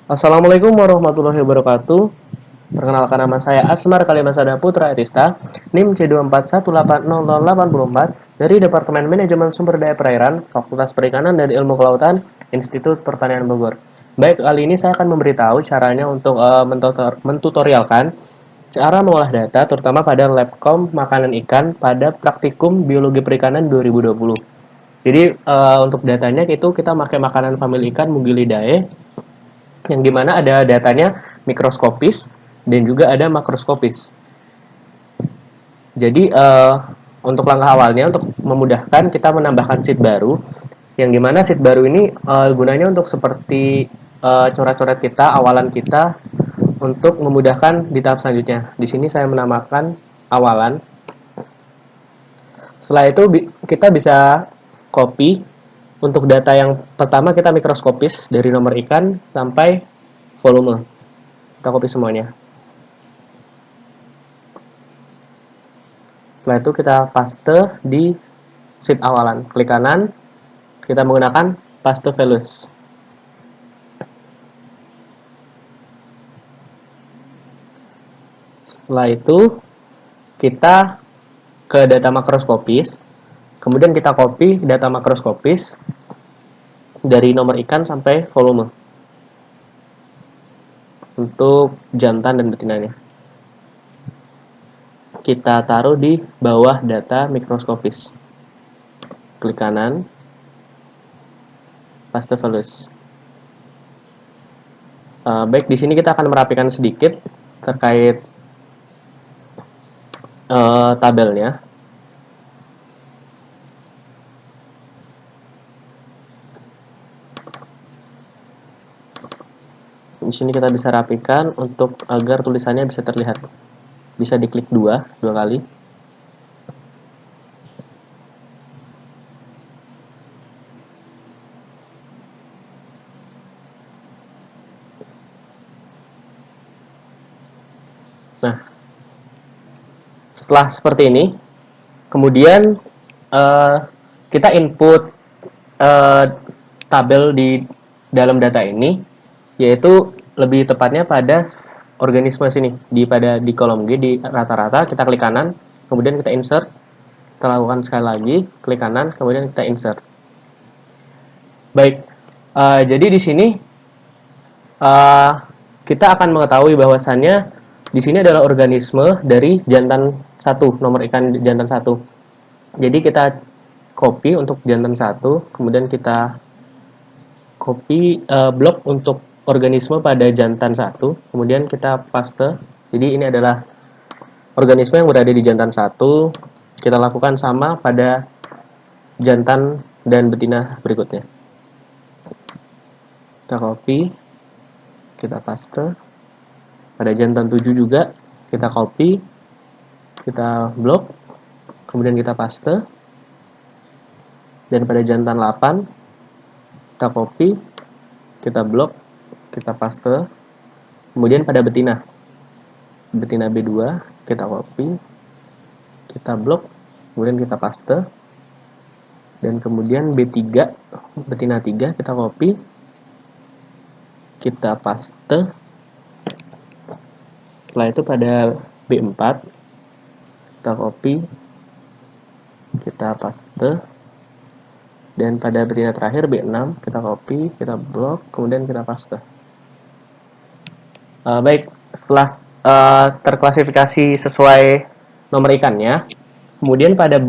Assalamualaikum warahmatullahi wabarakatuh. Perkenalkan, nama saya Asmar Kalimasada Putra Etista, NIM C241800844 dari Departemen Manajemen Sumber Daya Perairan, Fakultas Perikanan dan Ilmu Kelautan, Institut Pertanian Bogor. Baik, kali ini saya akan memberitahu caranya untuk mentutorialkan cara mengolah data, terutama pada Labcom Makanan Ikan pada Praktikum Biologi Perikanan 2020. Jadi untuk datanya itu kita pakai makanan famili ikan Mugilidae, yang dimana ada datanya mikroskopis dan juga ada makroskopis. Jadi untuk langkah awalnya, untuk memudahkan, kita menambahkan sheet baru, yang dimana sheet baru ini gunanya untuk seperti coret-coret kita, awalan kita, untuk memudahkan di tahap selanjutnya. Di sini saya menamakan awalan. Setelah itu kita bisa copy. Untuk data yang pertama kita mikroskopis dari nomor ikan sampai volume. Kita copy semuanya. Setelah itu kita paste di sheet awalan. Klik kanan, kita menggunakan paste values. Setelah itu kita ke data makroskopis, kemudian kita copy data makroskopis dari nomor ikan sampai volume untuk jantan dan betinanya. Kita taruh di bawah data mikroskopis. Klik kanan, paste values. Baik, di sini kita akan merapikan sedikit terkait tabelnya. Di sini kita bisa rapikan untuk agar tulisannya bisa terlihat. Bisa diklik dua kali. Nah, setelah seperti ini, kemudian kita input tabel di dalam data ini, yaitu lebih tepatnya pada organisme sini, di kolom G, di rata-rata. Kita klik kanan, kemudian kita insert. Kita lakukan sekali lagi, klik kanan, kemudian kita insert. Baik, jadi di sini kita akan mengetahui bahwasannya di sini adalah organisme dari jantan satu, nomor ikan jantan satu. Jadi kita copy untuk jantan satu, kemudian kita copy blok untuk organisme pada jantan satu, kemudian kita paste. Jadi ini adalah organisme yang berada di jantan satu. Kita lakukan sama pada jantan dan betina berikutnya. Kita copy, kita paste. Pada jantan 7 juga kita copy, kita blok, kemudian kita paste. Dan pada jantan 8 kita copy, kita blok, kita paste. Kemudian pada betina B2 kita copy, kita blok, kemudian kita paste. Dan kemudian B3, betina 3 kita copy, kita paste. Setelah itu pada B4 kita copy, kita paste. Dan pada betina terakhir B6 kita copy, kita blok, kemudian kita paste. Baik, setelah terklasifikasi sesuai nomor ikannya, kemudian pada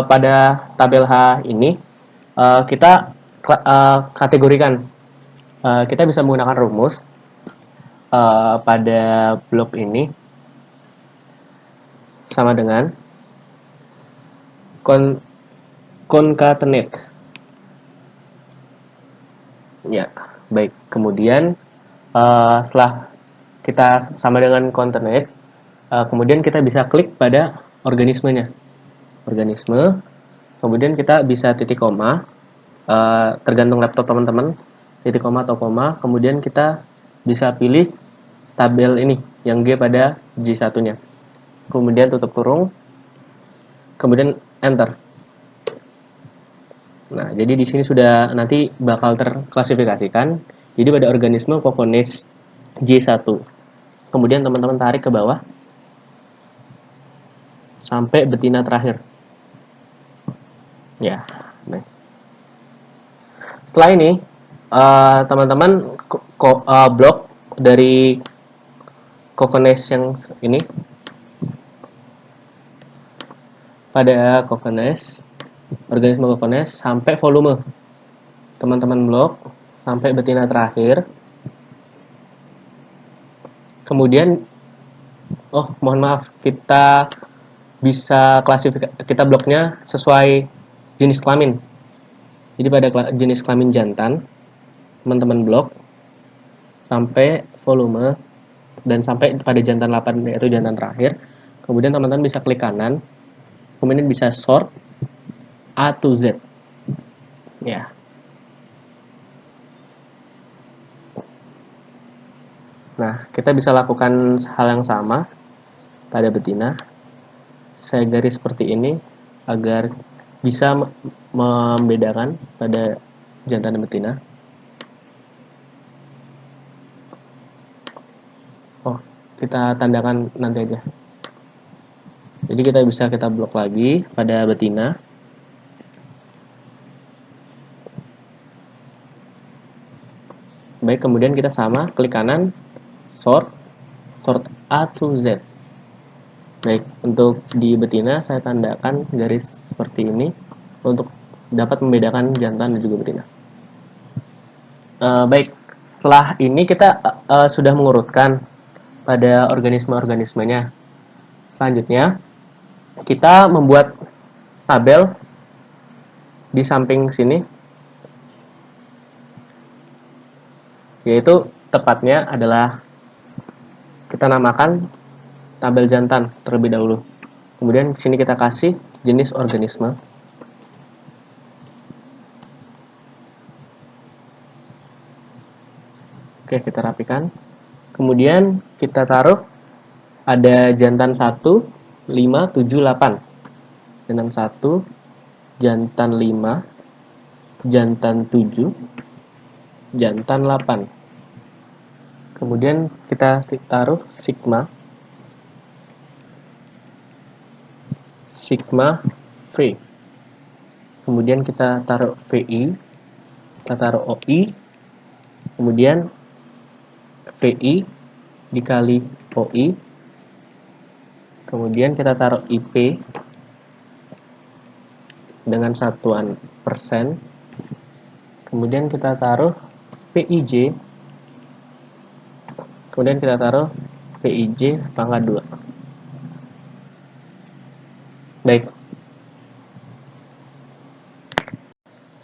pada tabel H ini kita kategorikan. Kita bisa menggunakan rumus pada blok ini sama dengan concatenate. Ya, baik. Kemudian setelah kita sama dengan concatenate, kemudian kita bisa klik pada organismenya. Organisme, kemudian kita bisa titik koma, tergantung laptop teman-teman, titik koma atau koma, kemudian kita bisa pilih tabel ini, yang G pada J1-nya. Kemudian tutup kurung, kemudian enter. Nah, jadi di sini sudah nanti bakal terklasifikasikan, Jadi pada organisme Cocones J1. Kemudian teman-teman tarik ke bawah sampai betina terakhir. Ya, baik. Setelah ini, teman-teman blok dari Cocones yang ini pada Cocones, organisme Cocones sampai volume. Teman-teman blok sampai betina terakhir. Kemudian, mohon maaf, kita bisa kita bloknya sesuai jenis kelamin. Jadi pada jenis kelamin jantan, teman-teman blok sampai volume dan sampai pada jantan 8 yaitu jantan terakhir. Kemudian teman-teman bisa klik kanan, kemudian bisa sort A to Z. Ya. Nah, kita bisa lakukan hal yang sama pada betina. Saya garis seperti ini agar bisa membedakan pada jantan dan betina. Kita tandakan nanti aja. Jadi kita blok lagi pada betina. Baik, kemudian kita sama, klik kanan, sort A to Z. Baik, untuk di betina saya tandakan garis seperti ini untuk dapat membedakan jantan dan juga betina. Baik, setelah ini kita sudah mengurutkan pada organisme-organismenya. Selanjutnya, kita membuat tabel di samping sini, yaitu tepatnya adalah kita namakan tabel jantan terlebih dahulu. Kemudian di sini kita kasih jenis organisme. Oke, kita rapikan. Kemudian kita taruh ada jantan 1, 5, 7, 8. Jantan 1, jantan 5, jantan 7, jantan 8. Kemudian kita taruh sigma free. Kemudian kita taruh VI, kita taruh OI, kemudian VI dikali OI, kemudian kita taruh IP dengan satuan persen, kemudian kita taruh PIJ, kemudian kita taruh PIJ pangkat 2.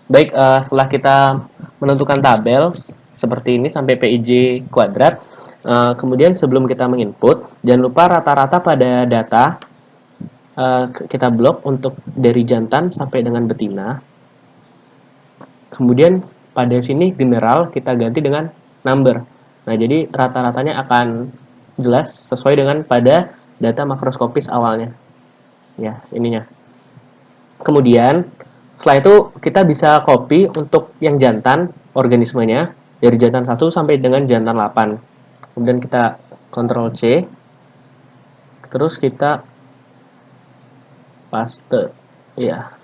Baik, setelah kita menentukan tabel seperti ini sampai PIJ kuadrat, kemudian sebelum kita menginput, jangan lupa rata-rata pada data kita blok untuk dari jantan sampai dengan betina. Kemudian pada sini general kita ganti dengan number. Nah, jadi rata-ratanya akan jelas sesuai dengan pada data makroskopis awalnya. Ya, ininya. Kemudian setelah itu kita bisa copy untuk yang jantan organismenya dari jantan 1 sampai dengan jantan 8. Kemudian kita Ctrl C. Terus kita paste. Ya.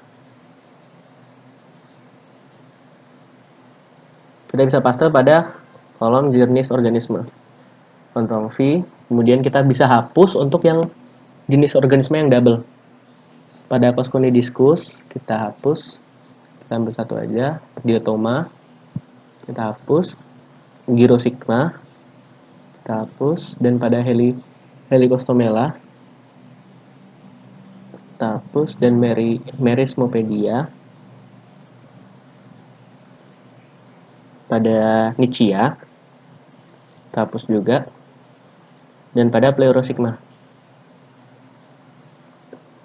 Kita bisa paste pada kolom jenis organisme. Ctrl V. Kemudian kita bisa hapus untuk yang jenis organisme yang double. Pada Cosconidiscus kita hapus. Kita ambil satu aja. Diotoma kita hapus. Gyrosigma kita hapus. Dan pada Helicostomela kita hapus. Dan Merismopedia pada Nichia kita hapus juga. Dan pada Pleurosigma.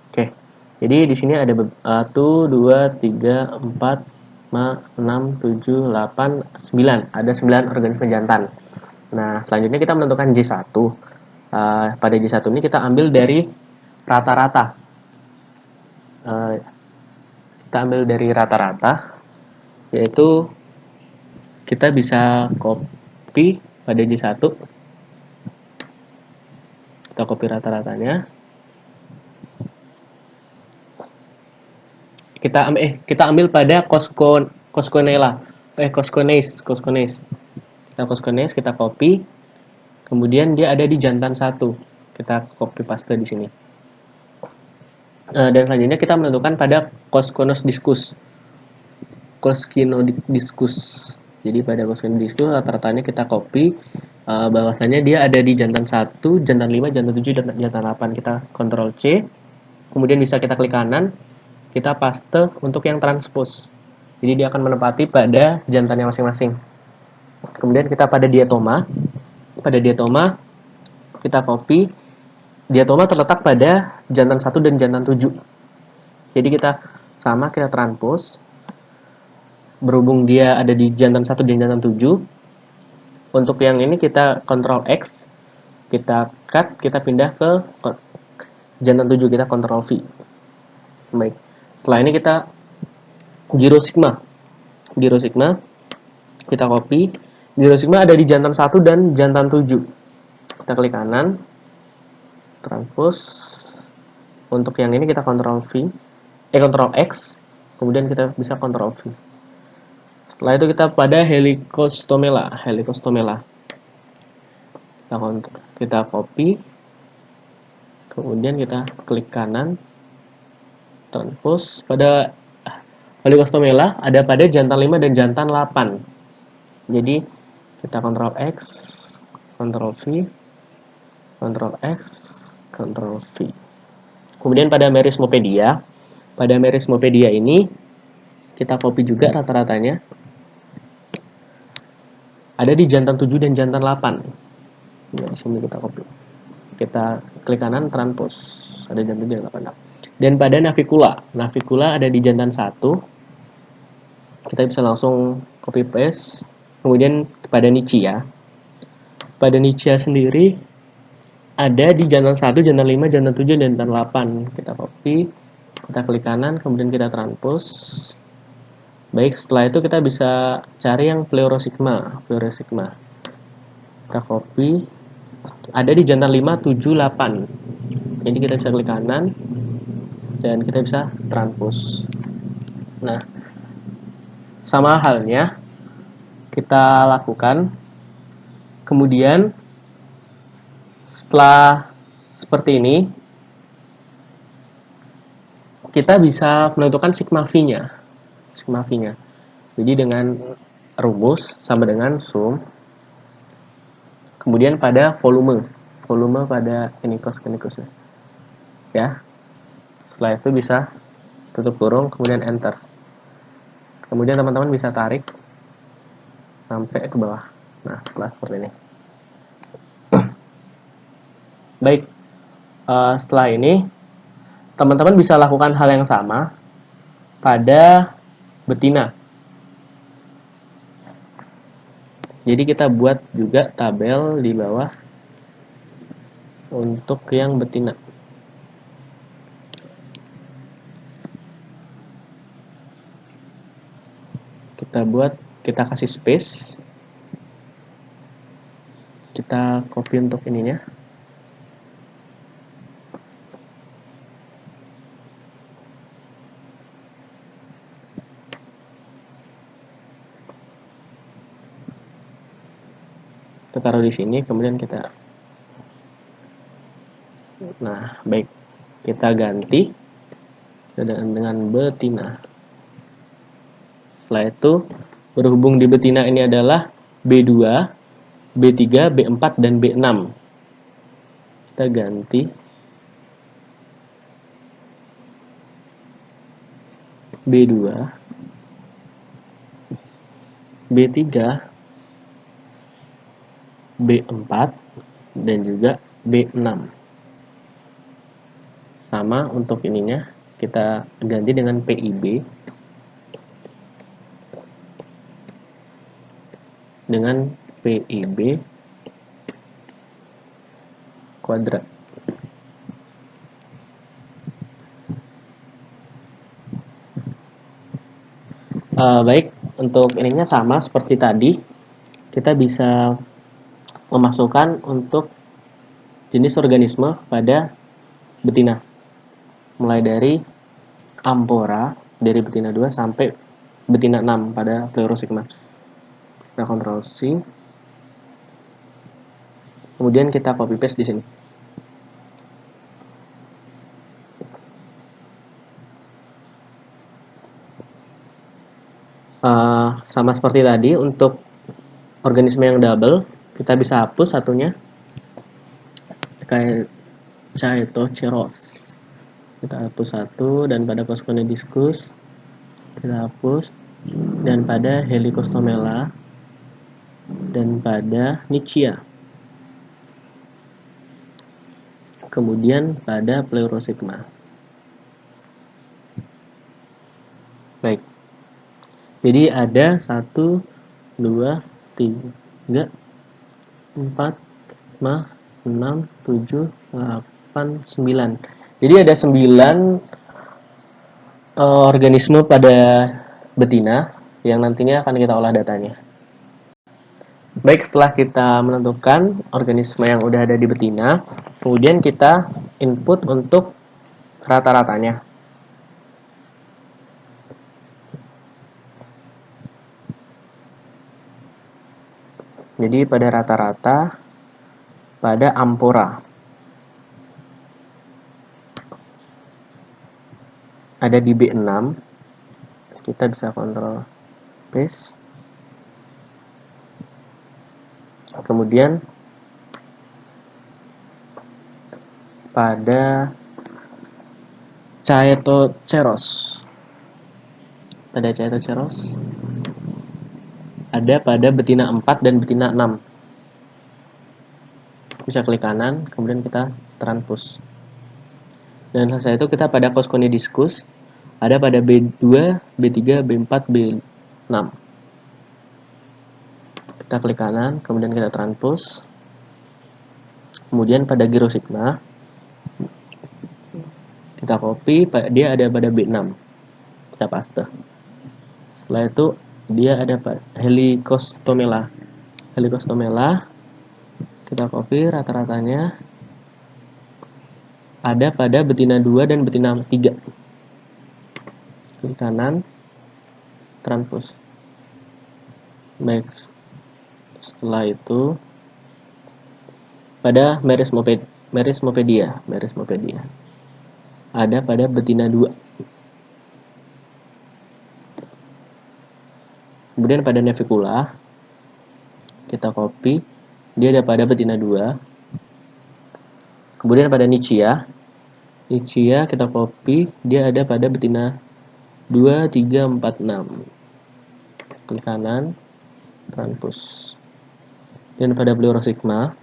Oke. Jadi di sini ada 1, 2, 3, 4, 5, 6, 7, 8, 9. Ada 9 organisme jantan. Nah, selanjutnya kita menentukan J1. Pada J1 ini kita ambil dari rata-rata. Kita ambil dari rata-rata, yaitu kita bisa copy pada J1, kita copy rata-ratanya, kita ambil pada Cosconella, Coscones, kita copy, kemudian dia ada di jantan 1, kita copy paste di sini. Dan selanjutnya kita menentukan pada Cosconos discus. Jadi pada Cosconos discus rata-ratanya kita copy, bahwasanya dia ada di jantan 1, jantan 5, jantan 7, dan jantan 8. Kita Ctrl C, kemudian bisa kita klik kanan, kita paste untuk yang transpose. Jadi dia akan menempati pada jantannya masing-masing. Kemudian kita pada diatoma kita copy. Diatoma terletak pada jantan 1 dan jantan 7. Jadi kita transpose. Berhubung dia ada di jantan 1 dan jantan 7. Untuk yang ini kita Ctrl X, kita cut, kita pindah ke jantan 7, kita Ctrl V. Baik. Setelah ini kita Giro Sigma, kita copy. Giro Sigma ada di jantan 1 dan jantan 7. Kita klik kanan, transpose. Untuk yang ini kita Ctrl X, kemudian kita bisa Ctrl V. Setelah itu kita pada Helicostomela. Kita copy, kemudian kita klik kanan, transpose. Pada Helicostomela ada pada jantan 5 dan jantan 8. Jadi kita Ctrl X, Ctrl V, Ctrl X, Ctrl V. Kemudian pada Merismopedia ini kita copy juga rata-ratanya. Ada di jantan 7 dan jantan 8. Nah, di sini kita copy. Kita klik kanan, transpose. Ada jantan 7 dan 8. Dan pada Navicula ada di jantan 1. Kita bisa langsung copy paste. Kemudian pada Nicia. Pada Nicia sendiri ada di jantan 1, jantan 5, jantan 7, dan jantan 8. Kita copy, kita klik kanan, kemudian kita transpose. Baik, setelah itu kita bisa cari yang Pleurosigma. Kita copy, ada di jantan 5, 7, 8. Jadi kita bisa klik kanan, dan kita bisa transpose. Nah, sama halnya kita lakukan. Kemudian setelah seperti ini, kita bisa menentukan sigma V-nya. Jadi dengan rumus sama dengan sum. Kemudian pada volume pada kinikusnya. Ya. Setelah itu bisa tutup kurung, kemudian enter. Kemudian teman-teman bisa tarik sampai ke bawah. Nah, seperti ini. Baik, setelah ini teman-teman bisa lakukan hal yang sama pada betina. Jadi kita buat juga tabel di bawah untuk yang betina. Kita kasih space. Kita copy untuk ininya. Kita taruh di sini, kemudian kita. Nah, baik. Kita ganti dengan betina. Setelah itu, berhubung di betina ini adalah B2, B3, B4, dan B6. Kita ganti B2, B3, B4, dan juga B6. Sama untuk ininya, kita ganti dengan PIB kuadrat. Baik, untuk ininya sama seperti tadi, kita bisa memasukkan untuk jenis organisme pada betina. Mulai dari Amphora dari betina 2 sampai betina 6 pada Pleurosigma. Kita Ctrl C. Kemudian kita copy paste di sini. Sama seperti tadi, untuk organisme yang double, kita bisa hapus satunya. Kayak Chaetoceros. Kita hapus satu, dan pada Cosconidiscus kita hapus, dan pada Helicostomela, dan pada Nichia. Kemudian pada Pleurosigma. Baik. Jadi ada 1, 2, 3, 4, 5, 6, 7, 8, 9. Jadi ada 9 organisme pada betina yang nantinya akan kita olah datanya. Baik, setelah kita menentukan organisme yang udah ada di betina, kemudian kita input untuk rata-ratanya. Jadi pada rata-rata pada Amphora ada di B6, kita bisa Ctrl paste. Kemudian pada Chaetoceros ada pada betina 4 dan betina 6. Bisa klik kanan, kemudian kita transpose. Dan setelah itu kita pada Cosconidiscus ada pada B2, B3, B4, B6. Kita klik kanan, kemudian kita transpose. Kemudian pada Gyrosigma kita copy, dia ada pada B6. Kita paste. Setelah itu dia ada pada Helicostomela. Kita copy rata-ratanya ada pada betina 2 dan betina 3. Klik kanan, transpose. Baik. Setelah itu pada Merismopedia ada pada betina 2. Kemudian pada Navicula kita copy, dia ada pada betina 2. Kemudian pada Nichia kita copy, dia ada pada betina 2, 3, 4, 6. Klik kanan, transpose. Dan pada Pleurosigma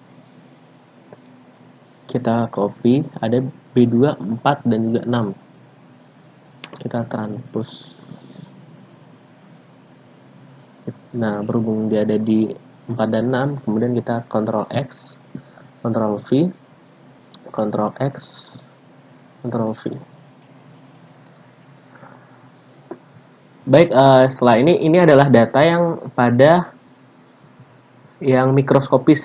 kita copy, ada B2, 4, dan juga 6. Kita transpose. Nah, berhubung dia ada di 4 dan 6, kemudian kita Ctrl X, Ctrl V, Ctrl X, Ctrl V. Baik, setelah ini adalah data yang pada yang mikroskopis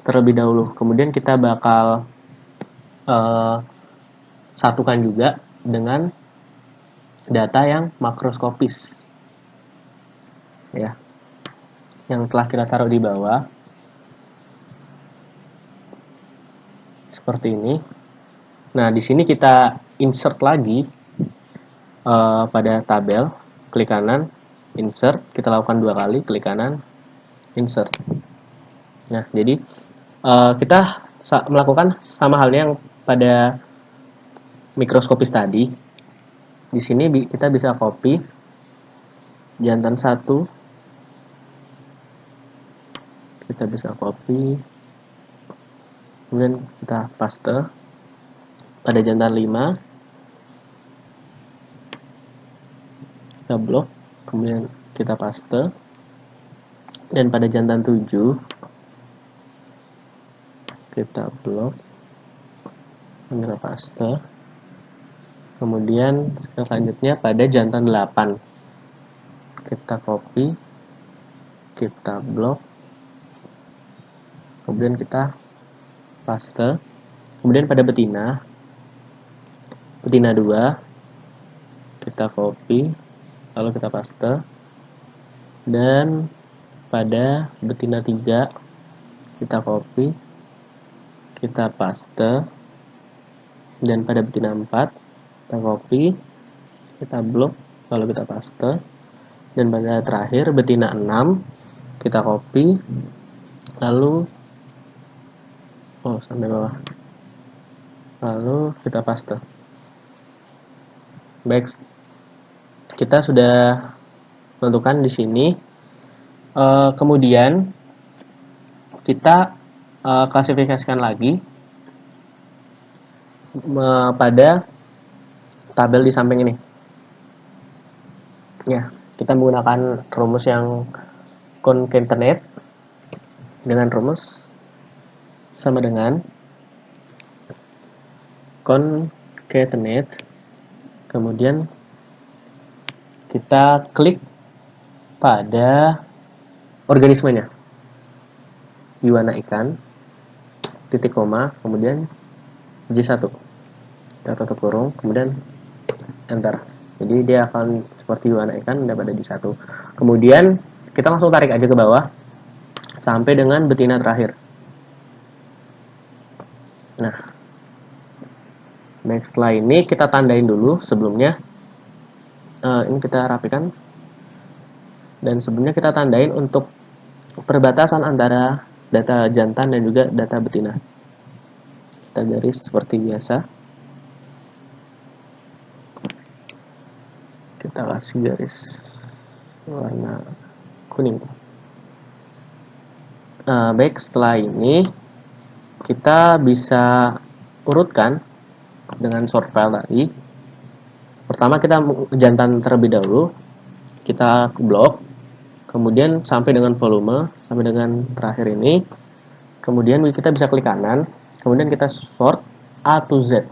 terlebih dahulu. Kemudian kita bakal satukan juga dengan data yang makroskopis. Ya. Yang telah kita taruh di bawah. Seperti ini. Nah, di sini kita insert lagi pada tabel, klik kanan, insert, kita lakukan 2 kali, klik kanan, insert. Nah, jadi kita melakukan sama halnya yang pada mikroskopis tadi. Di sini kita bisa copy jantan 1, kita bisa copy, kemudian kita paste pada jantan 5, kita blok, kemudian kita paste, dan pada jantan 7 kita blok, dan kita paste, kemudian selanjutnya pada jantan 8 kita copy, kita blok, kemudian kita paste. Kemudian pada betina 2 kita copy, lalu kita paste. Dan pada betina 3 kita copy, kita paste. Dan pada betina 4 kita copy, kita blok, lalu kita paste. Dan pada terakhir betina 6 kita copy, lalu sampai bawah, lalu kita paste. Baik, kita sudah menentukan di sini. Kemudian kita klasifikasikan lagi pada tabel di samping ini. Ya, kita menggunakan rumus yang concatenate dengan rumus sama dengan concatenate. Kemudian kita klik pada organismenya, Yuana ikan, titik koma, kemudian J1, kita tutup kurung, kemudian enter. Jadi dia akan seperti Yuana ikan pada J1. Kemudian kita langsung tarik aja ke bawah sampai dengan betina terakhir. Nah, baik, setelah ini kita tandain dulu sebelumnya. Ini kita rapikan. Dan sebelumnya kita tandain untuk perbatasan antara data jantan dan juga data betina. Kita garis seperti biasa. Kita kasih garis warna kuning. Baik, setelah ini kita bisa urutkan dengan sort file tadi. Pertama kita jantan terlebih dahulu, kita blok, kemudian sampai dengan volume, sampai dengan terakhir ini. Kemudian kita bisa klik kanan, kemudian kita sort A to Z.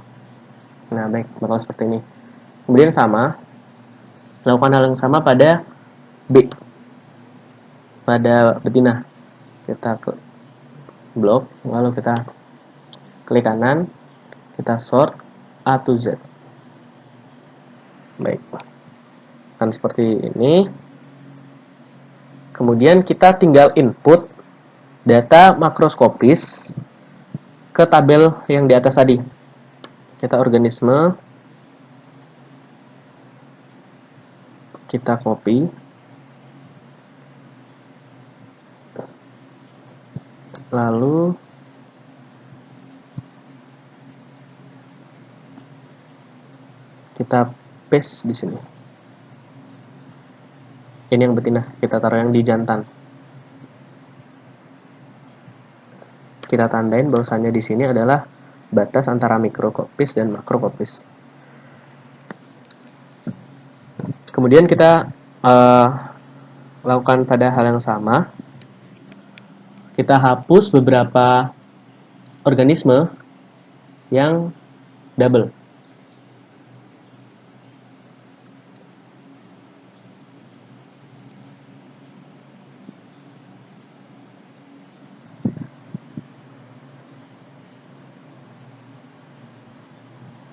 Nah, baik, bakal seperti ini. Kemudian sama, lakukan hal yang sama pada B, pada betina. Kita blok, lalu kita klik kanan, kita sort A to Z. Baik, akan seperti ini. Kemudian kita tinggal input data makroskopis ke tabel yang di atas tadi. Kita organisme, kita copy, lalu kita paste di sini. Ini yang betina, kita taruh yang di jantan. Kita tandain bahwasannya di sini adalah batas antara mikrokopis dan makrokopis. Kemudian kita lakukan pada hal yang sama. Kita hapus beberapa organisme yang double.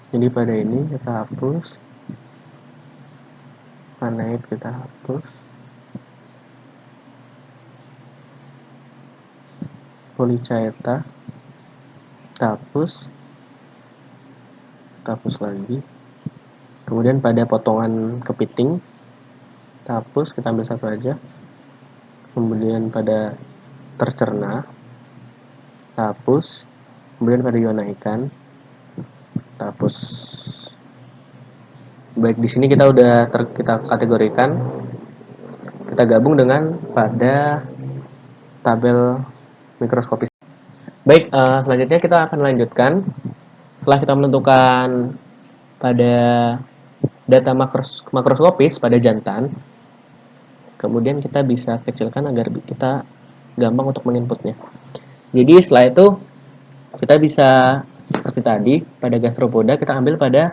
Jadi pada ini kita hapus, Panaid kita hapus, Polychaeta kita hapus lagi. Kemudian pada potongan kepiting kita hapus, kita ambil satu aja. Kemudian pada tercerna kita hapus. Kemudian pada Yuana ikan kita hapus. Baik, di sini kita udah kita kategorikan, kita gabung dengan pada tabel mikroskopis. Baik, selanjutnya kita akan lanjutkan. Setelah kita menentukan pada data makroskopis pada jantan, kemudian kita bisa kecilkan agar kita gampang untuk menginputnya. Jadi setelah itu kita bisa seperti tadi pada gastropoda kita ambil pada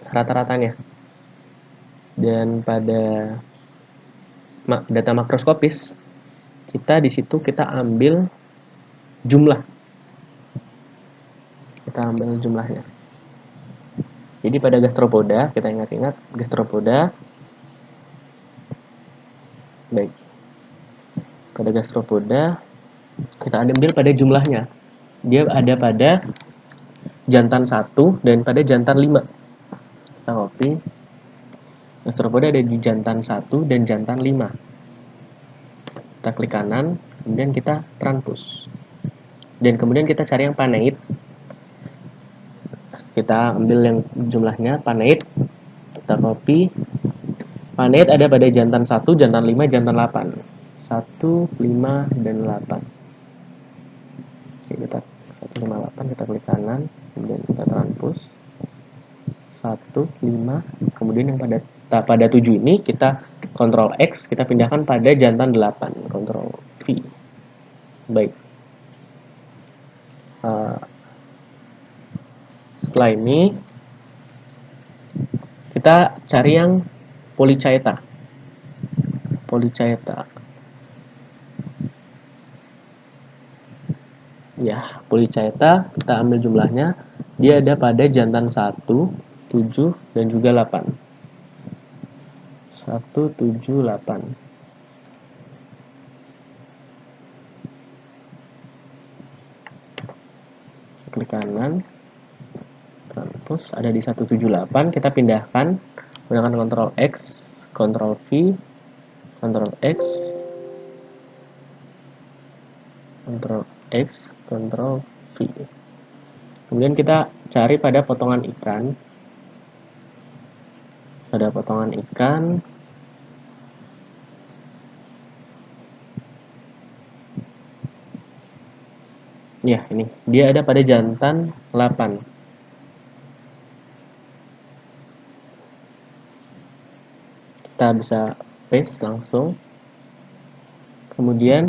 rata-ratanya. Dan pada data makroskopis, kita di situ kita ambil jumlah. Kita ambil jumlahnya. Jadi pada gastropoda, kita ingat-ingat gastropoda. Baik. Pada gastropoda, kita ambil pada jumlahnya. Dia ada pada jantan 1 dan pada jantan 5. Kita copy. Gastropoda ada di jantan 1 dan jantan 5. Kita klik kanan, kemudian kita transpose. Dan kemudian kita cari yang paneit. Kita ambil yang jumlahnya paneit. Kita copy. Paneit ada pada jantan 1, jantan 5, jantan 8. 1, 5, dan 8. Oke, kita 1, 5, 8, kita klik kanan, kemudian kita transpose. 1, 5, kemudian yang pada 7 ini kita Ctrl X, kita pindahkan pada jantan 8, Ctrl V. Baik. Setelah ini kita cari yang Polychaeta. Ya, Polychaeta kita ambil jumlahnya. Dia ada pada jantan 1, 7, dan juga 8. 1, 7, 8. Klik kanan. Terus ada di 178, kita pindahkan menggunakan Ctrl X, Ctrl V, Ctrl X, Ctrl X, Ctrl V. Kemudian kita cari pada potongan ikan. Pada potongan ikan, ya ini, dia ada pada jantan 8. Kita bisa paste langsung. Kemudian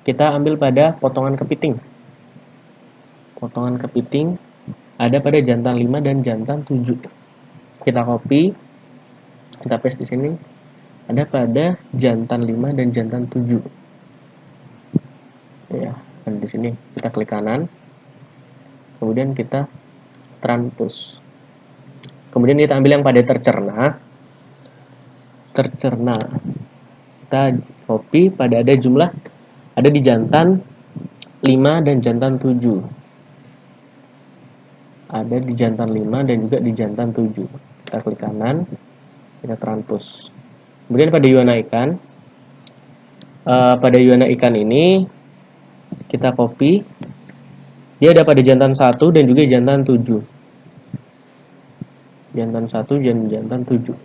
kita ambil pada potongan kepiting. Potongan kepiting ada pada jantan 5 dan jantan 7. Kita copy, kita paste di sini. Ada pada jantan 5 dan jantan 7. Ya, dan di sini kita klik kanan. Kemudian kita transpose. Kemudian kita ambil yang pada tercerna. Kita copy pada ada jumlah ada di jantan 5 dan jantan 7. Ada di jantan 5 dan juga di jantan 7. Kita klik kanan, kita transpose. Kemudian pada Yuana ikan, ini kita copy. Dia ada pada jantan 1 dan juga jantan 7. Jantan 1 dan jantan 7.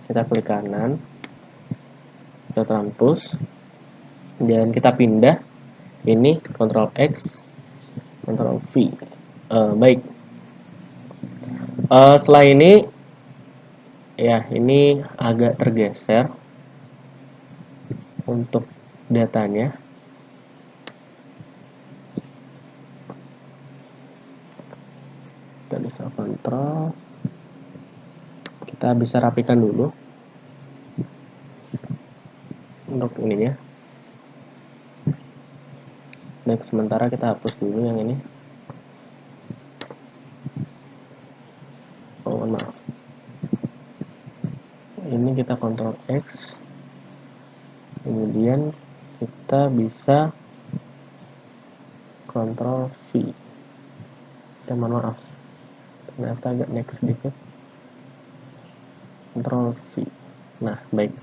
Kita klik kanan, kita transpose, dan kita pindah. Ini Ctrl X, Ctrl V. Baik. Setelah ini, ya ini agak tergeser untuk datanya. Kita bisa kontrol. Kita bisa rapikan dulu untuk ininya. Baik, sementara kita hapus dulu yang ini. Oh, mohon maaf. Ini kita Ctrl X. Kemudian kita bisa Ctrl V. Kita mohon maaf. Ternyata agak naik sedikit. Ctrl V. Nah, baik.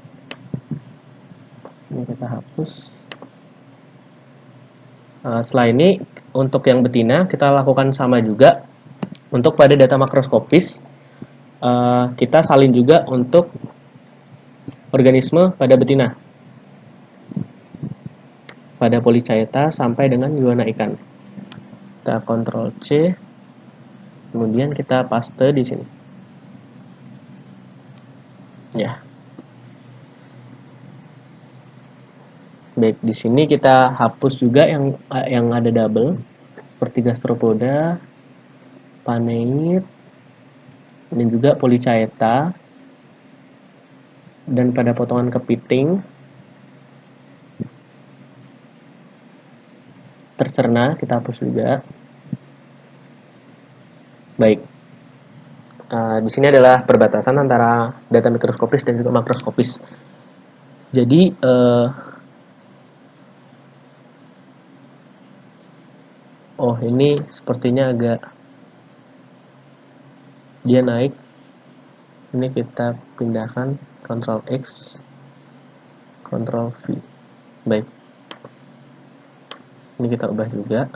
Ini kita hapus. Setelah ini, untuk yang betina, kita lakukan sama juga. Untuk pada data makroskopis, kita salin juga untuk organisme pada betina. Pada Polychaeta sampai dengan Yuana ikan. Kita Ctrl C. Kemudian kita paste di sini. Ya. Baik, di sini kita hapus juga yang ada double seperti gastropoda, paneit, ini juga policaeta, dan pada potongan kepiting tercerna kita hapus juga. Baik, di sini adalah perbatasan antara data mikroskopis dan juga makroskopis. Jadi oh ini sepertinya agak dia naik. Ini kita pindahkan Ctrl X, Ctrl V. Baik, ini kita ubah juga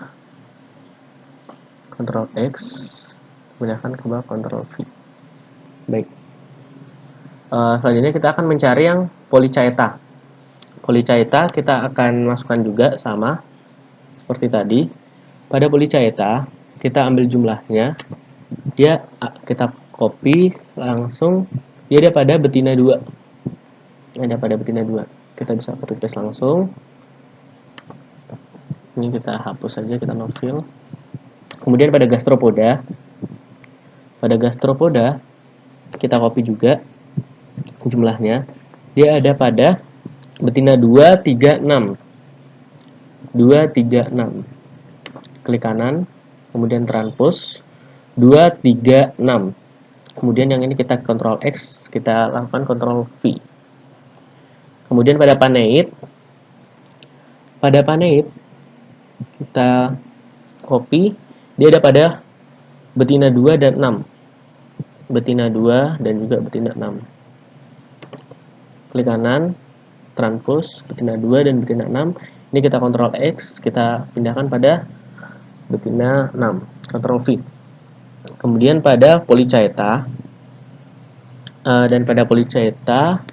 Ctrl X, pindahkan ke bawah Ctrl V. Baik, selanjutnya kita akan mencari yang policaeta. Policaeta kita akan masukkan juga sama seperti tadi. Pada policaeta kita ambil jumlahnya, dia kita copy langsung, dia ada pada betina 2. Ada pada betina 2. Kita bisa copy paste langsung. Ini kita hapus saja, kita no fill. Kemudian pada gastropoda kita copy juga jumlahnya. Dia ada pada betina 2, 3, 6. 2, 3, 6. Klik kanan, kemudian transpose 2, 3, 6. Kemudian yang ini kita Ctrl X, kita lakukan Ctrl V. Kemudian pada paneit kita copy, dia ada pada betina 2 dan 6. Betina 2 dan juga betina 6. Klik kanan, transpose betina 2 dan betina 6. Ini kita Ctrl X, kita pindahkan pada betina 6. Ctrl V. Kemudian pada policaeta dan pada policaeta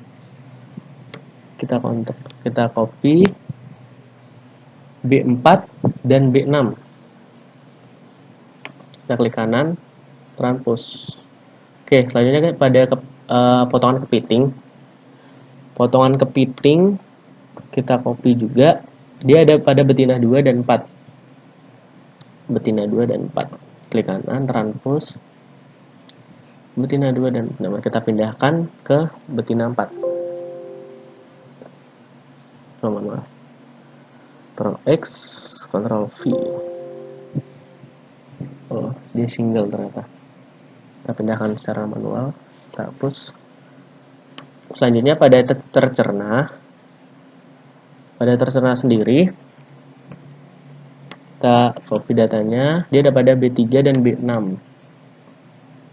kita copy B4 dan B6. Kita klik kanan, transpose. Oke, selanjutnya pada potongan kepiting. Potongan kepiting kita copy juga. Dia ada pada betina 2 dan 4. Betina 2 dan 4. Klik kanan, transpose betina 2 dan 6. Kita pindahkan ke betina 4. Maaf. Ctrl X, Ctrl V. Oh, dia single ternyata. Kita pindahkan secara manual, kita hapus. Selanjutnya pada tercerna sendiri, kita copy datanya. Dia ada pada B3 dan B6.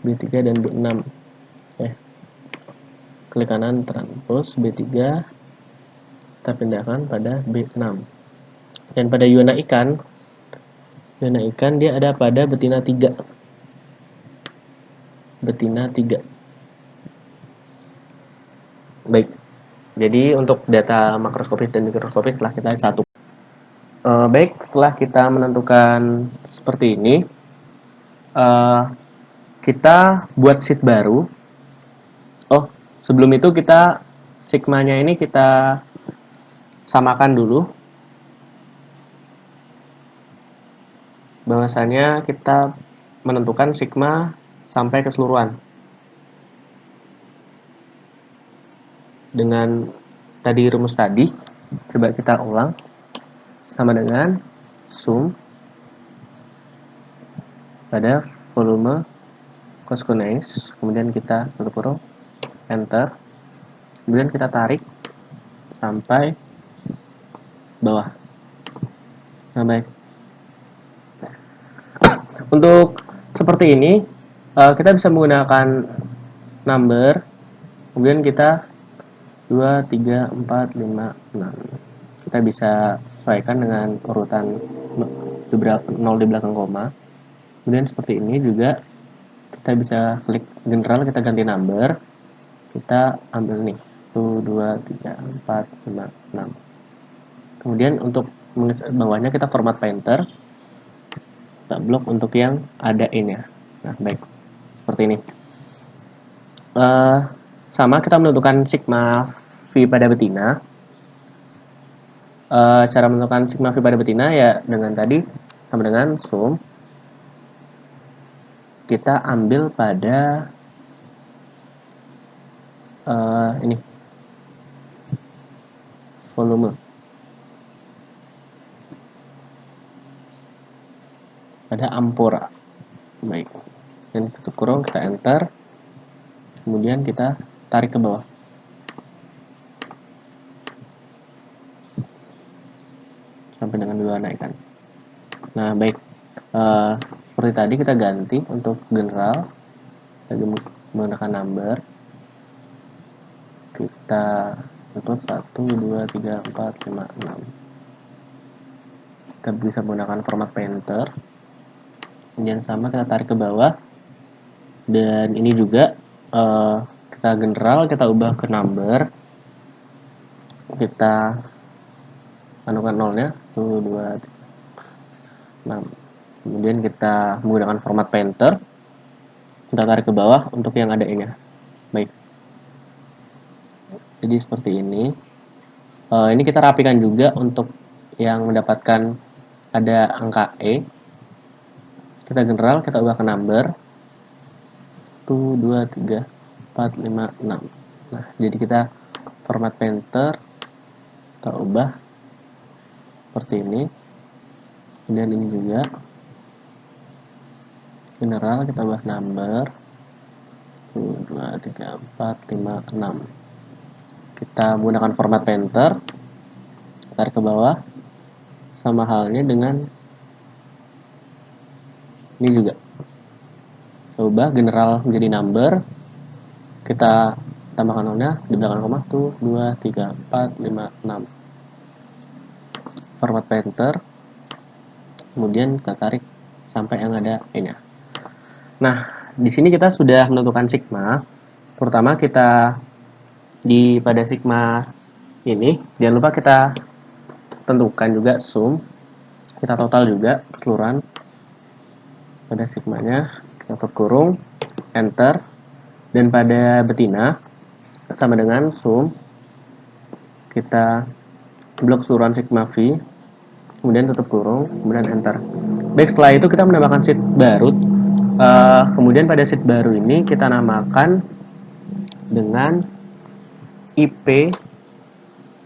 B3 dan B6. Klik kanan, transpose B3, kita pindahkan pada B6. Dan pada Yuna ikan dia ada pada betina 3. Betina 3. Baik, jadi untuk data makroskopis dan mikroskopis setelah kita satu. Baik, setelah kita menentukan seperti ini, kita buat sheet baru. Oh, sebelum itu kita sigmanya ini kita samakan dulu. Bahwasanya kita menentukan sigma sampai keseluruhan. Dengan tadi rumus tadi, coba kita ulang. Sama dengan sum pada volume cos koneis, kemudian kita tutup huruf, enter, kemudian kita tarik sampai bawah. Nah, baik. Untuk seperti ini, kita bisa menggunakan number, kemudian kita 2, 3, 4, 5, 6. Kita bisa sesuaikan dengan urutan 0 di belakang koma. Kemudian seperti ini juga kita bisa klik general, kita ganti number, kita ambil nih 1, 2, 3, 4, 5, 6. Kemudian untuk bawahnya kita format painter, kita blok untuk yang ada ini ya. Nah, baik, seperti ini. Sama kita menentukan sigma V pada betina. Cara menentukan sigma V pada betina ya dengan tadi, sama dengan sum, kita ambil pada ini volume pada ampora. Baik, dan tutup kurung, kita enter, kemudian kita tarik ke bawah sampai dengan dua naikkan. Nah, baik, seperti tadi kita ganti untuk general, kita menggunakan number, kita input 1, 2, 3, 4, 5, 6. Kita bisa menggunakan format painter, kemudian sama kita tarik ke bawah, dan ini juga kita general, kita ubah ke number, kita anukan nolnya 1, 2, 3, 6. Kemudian kita menggunakan format painter, kita tarik ke bawah untuk yang ada E-nya. Baik, jadi seperti ini. Ini kita rapikan juga untuk yang mendapatkan ada angka E. Kita general, kita ubah ke number 1, 2, 3, 4, 5, 6. Nah, jadi kita format painter, kita ubah seperti ini. Kemudian ini juga general, kita ubah number 1, 2, 3, 4, 5, 6. Kita menggunakan format painter, tarik ke bawah, sama halnya dengan ini juga. Coba general menjadi number, kita tambahkan nolnya di belakang koma, 1, 2, 3, 4, 5, 6. Format painter, kemudian kita tarik sampai yang ada E-nya. Nah, di sini kita sudah menentukan sigma, terutama kita pada sigma ini, jangan lupa kita tentukan juga sum, kita total juga keseluruhan pada sigmanya, kita tutup kurung, enter, dan pada betina sama dengan sum, kita blok keseluruhan sigma V, kemudian tutup kurung, kemudian enter. Baik, setelah itu kita menambahkan sheet baru, kemudian pada sheet baru ini kita namakan dengan IP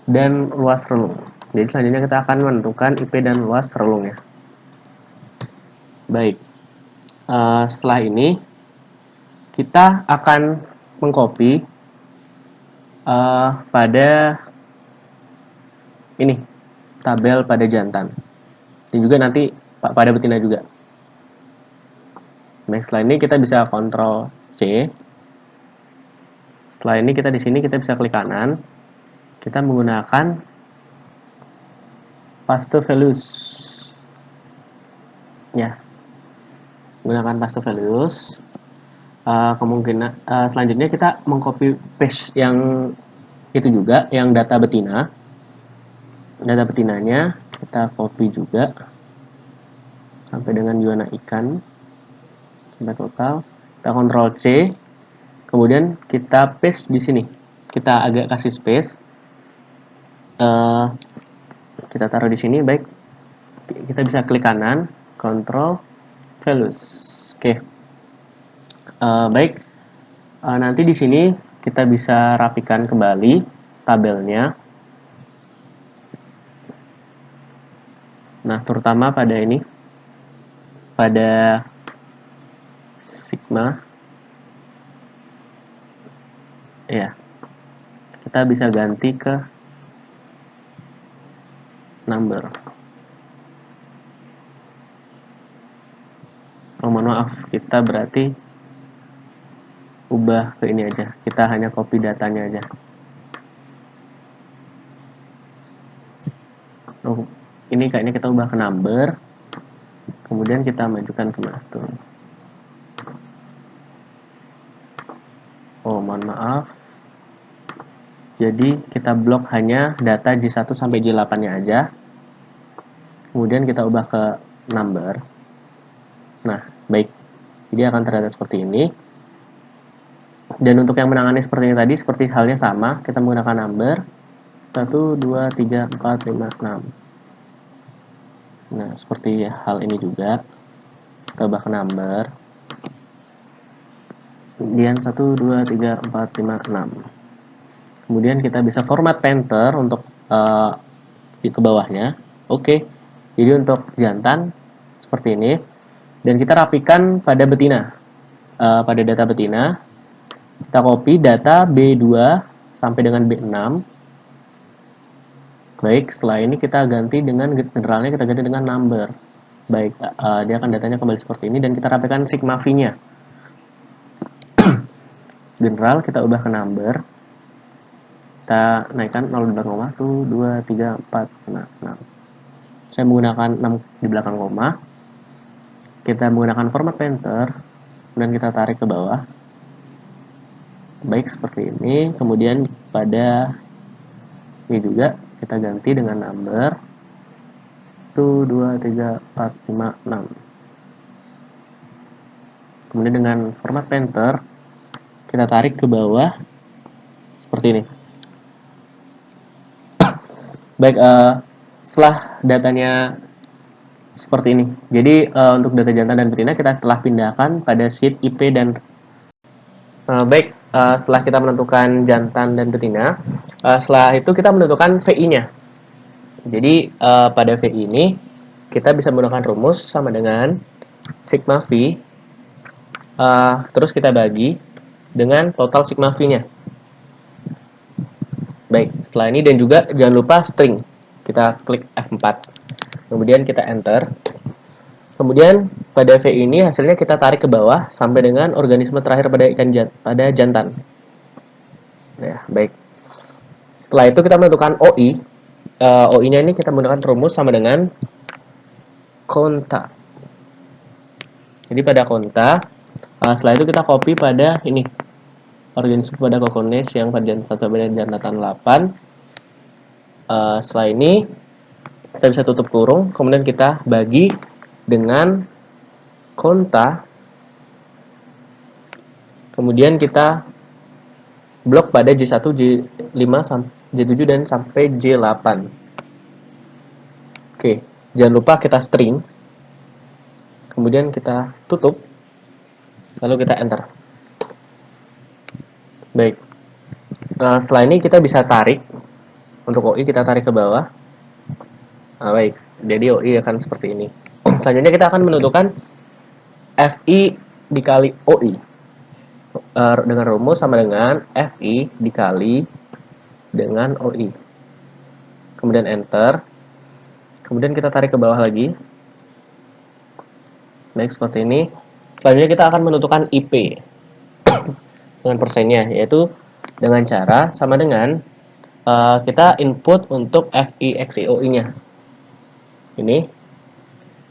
dan luas relung. Jadi selanjutnya kita akan menentukan IP dan luas relungnya. Baik, setelah ini kita akan mengcopy pada ini tabel pada jantan, dan juga nanti pada betina juga. Baik, setelah ini kita bisa Ctrl C. Setelah ini kita di sini kita bisa klik kanan, kita menggunakan paste values, ya, menggunakan paste values. Kemungkinan selanjutnya kita mengcopy paste yang itu juga, yang data betina. Data betinanya kita copy juga sampai dengan juana ikan sampai total. Kita Ctrl C, kemudian kita paste di sini. Kita agak kasih space. Kita taruh di sini. Baik, kita bisa klik kanan, Ctrl values. Oke. Baik. Nanti di sini kita bisa rapikan kembali tabelnya. Nah, terutama pada ini, pada sigma, ya, kita bisa ganti ke number. Oh, mohon maaf, kita berarti ubah ke ini aja. Kita hanya copy datanya aja. Oh, ini kayaknya kita ubah ke number. Kemudian kita majukan ke mana tuh? Oh, mohon maaf. Jadi kita blok hanya data J1 sampai J8-nya aja. Kemudian kita ubah ke number. Nah, baik. Jadi akan terlihat seperti ini. Dan untuk yang menangani seperti ini tadi, seperti halnya sama, kita menggunakan number 1, 2, 3, 4, 5, 6. Nah, seperti hal ini juga. Kita ubah ke number. Kemudian 1, 2, 3, 4, 5, 6. Kemudian kita bisa format painter untuk di ke bawahnya. Oke. Jadi untuk jantan seperti ini, dan kita rapikan pada betina. Pada data betina, kita copy data B2 sampai dengan B6. Baik, setelah ini kita ganti dengan generalnya, kita ganti dengan number. Baik, dia akan datanya kembali seperti ini, dan kita rapikan sigma v-nya. General kita ubah ke number. Kita naikkan 0 di belakang koma, 1, 2, 3, 4, 6. Saya menggunakan 6 di belakang koma. Kita menggunakan format painter, dan kita tarik ke bawah. Baik, seperti ini. Kemudian pada ini juga kita ganti dengan number 1, 2, 3, 4, 5, 6. Kemudian dengan format painter kita tarik ke bawah seperti ini. Baik, setelah datanya seperti ini. Jadi untuk data jantan dan betina kita telah pindahkan pada sheet IP dan baik, setelah kita menentukan jantan dan betina, setelah itu kita menentukan VI-nya. Jadi pada VI ini kita bisa menggunakan rumus sama dengan sigma V, terus kita bagi dengan total sigma V-nya. Baik, setelah ini dan juga jangan lupa string. Kita klik F4. Kemudian kita enter. Kemudian pada V ini hasilnya kita tarik ke bawah sampai dengan organisme terakhir pada jantan. Ya, baik. Setelah itu kita menentukan OI. OI-nya ini kita menggunakan rumus sama dengan konta. Jadi pada konta, setelah itu kita copy pada ini organisme pada kokones yang pada jantan 8. Setelah ini kita bisa tutup kurung, kemudian kita bagi dengan konta, kemudian kita blok pada J1, J5, J7 dan sampai J8. Oke, jangan lupa kita string, kemudian kita tutup, lalu kita enter. Baik, setelah ini kita bisa tarik. Untuk OI kita tarik ke bawah. Baik, jadi OI akan seperti ini. Selanjutnya kita akan menentukan FI dikali OI dengan rumus sama dengan FI dikali dengan OI. Kemudian enter. Kemudian kita tarik ke bawah lagi. Baik, seperti ini. Selanjutnya kita akan menentukan IP dengan persennya, yaitu dengan cara sama dengan kita input untuk FI XI OI-nya. Ini.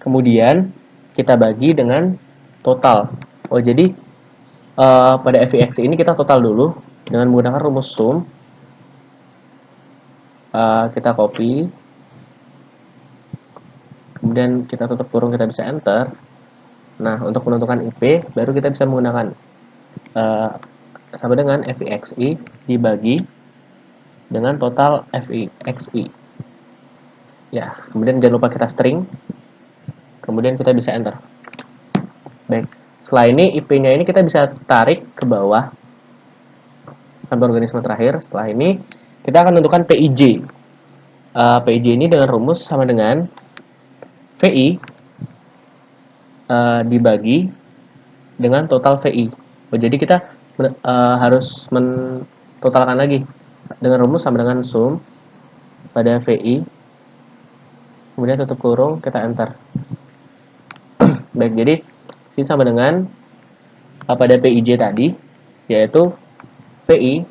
Kemudian kita bagi dengan total. Oh, jadi pada FI XI ini kita total dulu dengan menggunakan rumus sum. Kita copy. Kemudian kita tutup kurung, kita bisa enter. Nah, untuk menentukan IP, baru kita bisa menggunakan sama dengan FI/XI dibagi dengan total FI/XI. Ya, kemudian jangan lupa kita string. Kemudian kita bisa enter. Baik, setelah ini IP-nya ini kita bisa tarik ke bawah sampai organisme terakhir. Setelah ini kita akan menentukan PIJ. PIJ ini dengan rumus sama dengan VI dibagi dengan total VI. Jadi kita harus mentotalkan lagi dengan rumus sama dengan sum pada VI, kemudian tutup kurung, kita enter. Baik, jadi ini sama dengan pada PIJ tadi, yaitu VI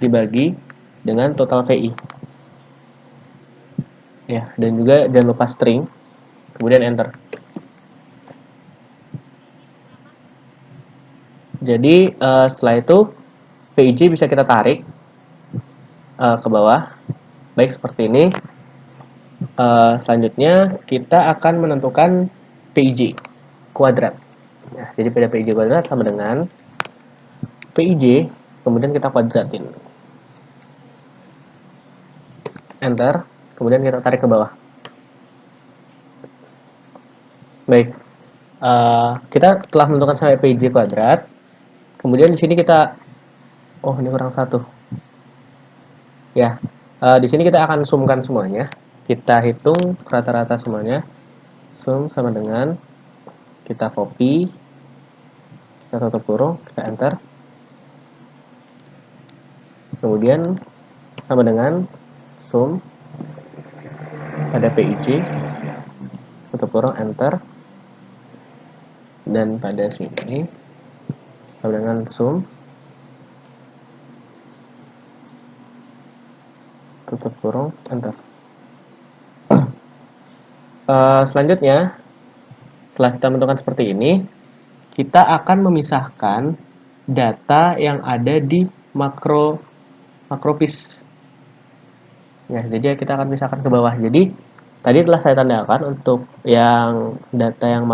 dibagi dengan total VI. Ya, dan juga jangan lupa string, kemudian enter. Jadi setelah itu PIJ bisa kita tarik ke bawah. Baik, seperti ini. Selanjutnya kita akan menentukan PIJ kuadrat. Nah, jadi pada PIJ kuadrat sama dengan PIJ, kemudian kita kuadratin. Enter, kemudian kita tarik ke bawah. Baik, kita telah menentukan sampai PIJ kuadrat. Kemudian di sini kita, oh ini kurang satu. Ya, di sini kita akan zoomkan semuanya. Kita hitung rata-rata semuanya. Zoom sama dengan kita copy, kita tutup kurung, kita enter. Kemudian sama dengan zoom pada PIC, tutup kurung, enter. Dan pada sini sama dengan zoom, tutup kurung, enter. Selanjutnya, setelah kita menentukan seperti ini, kita akan memisahkan data yang ada di makropis. Ya, jadi kita akan pisahkan ke bawah. Jadi tadi telah saya tandakan untuk yang data yang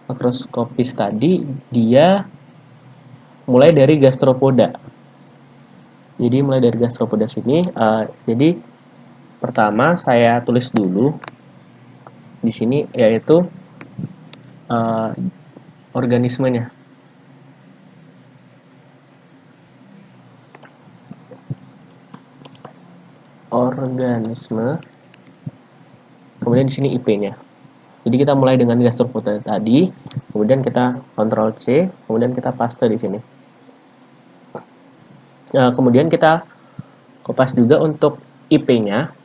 makroskopis tadi, dia mulai dari gastropoda. Jadi mulai dari gastropoda sini. Jadi pertama saya tulis dulu di sini yaitu organismenya. Organisme. Kemudian di sini IP-nya. Jadi kita mulai dengan gastropoda tadi, kemudian kita Ctrl C, kemudian kita paste di sini. Kemudian kita kopas juga untuk IP-nya.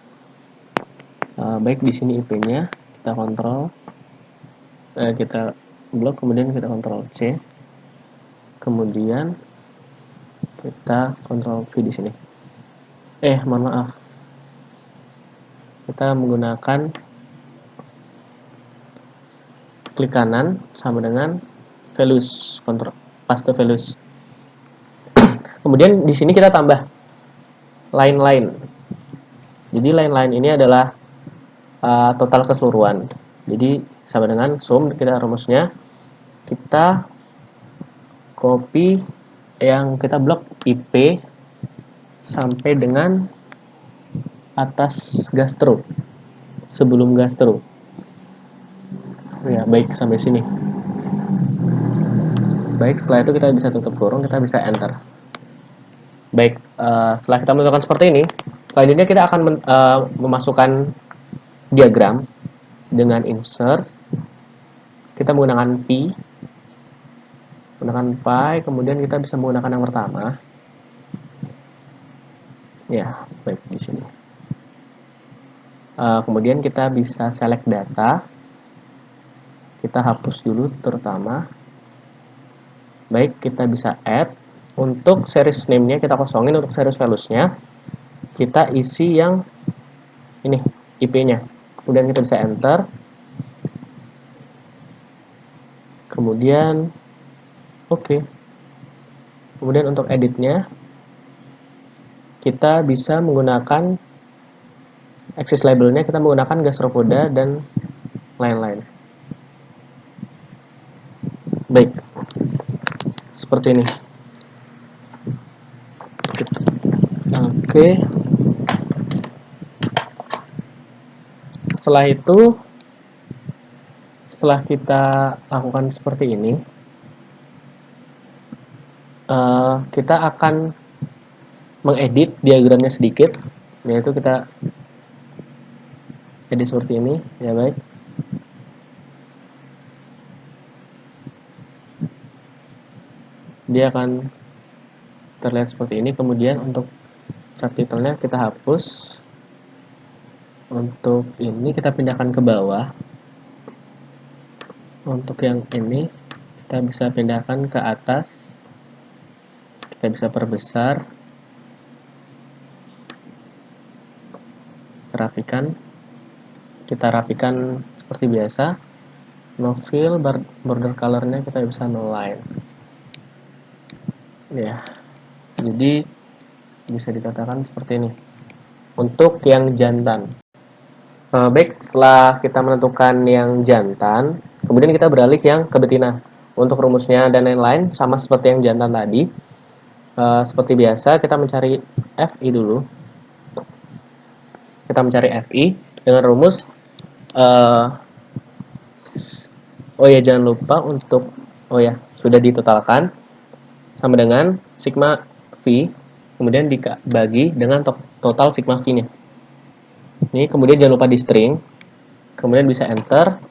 Baik di sini IP-nya, kita kontrol, kita blok, kemudian kita Ctrl C, kemudian kita Ctrl V di sini. Mohon maaf, kita menggunakan klik kanan sama dengan values, Ctrl paste values. Kemudian di sini kita tambah line-line. Jadi line-line ini adalah total keseluruhan. Jadi sama dengan zoom, kita rumusnya kita copy yang kita blok IP sampai dengan atas gastro, sebelum gastro. Ya, baik sampai sini. Baik, setelah itu kita bisa tutup kurung, kita bisa enter. Baik, setelah kita menentukan seperti ini, selanjutnya kita akan memasukkan diagram dengan insert. Kita menggunakan Pi, kemudian kita bisa menggunakan yang pertama. Ya, baik di sini. Kemudian kita bisa select data. Kita hapus dulu terutama. Baik, kita bisa add. Untuk series name-nya kita kosongin, untuk series values-nya kita isi yang ini, IP-nya. Kemudian kita bisa enter. Kemudian oke. Kemudian untuk edit-nya kita bisa menggunakan axis label-nya, kita menggunakan gastropoda dan lain-lain. Baik, seperti ini. Oke. Setelah itu, setelah kita lakukan seperti ini, kita akan mengedit diagramnya sedikit, yaitu kita edit seperti ini, ya baik. Dia akan terlihat seperti ini. Kemudian untuk subtitlenya kita hapus. Untuk ini kita pindahkan ke bawah. Untuk yang ini kita bisa pindahkan ke atas. Kita bisa perbesar. Rapikan. Kita rapikan seperti biasa. No fill, border colornya kita bisa no line. Ya, jadi bisa dikatakan seperti ini. Untuk yang jantan. Baik, setelah kita menentukan yang jantan, kemudian kita beralih yang ke betina. Untuk rumusnya dan lain-lain sama seperti yang jantan tadi. Seperti biasa kita mencari FI dulu. Kita mencari FI dengan rumus jangan lupa untuk sudah ditotalkan sama dengan sigma V kemudian dibagi dengan total sigma V-nya. Ini kemudian jangan lupa di string, kemudian bisa enter,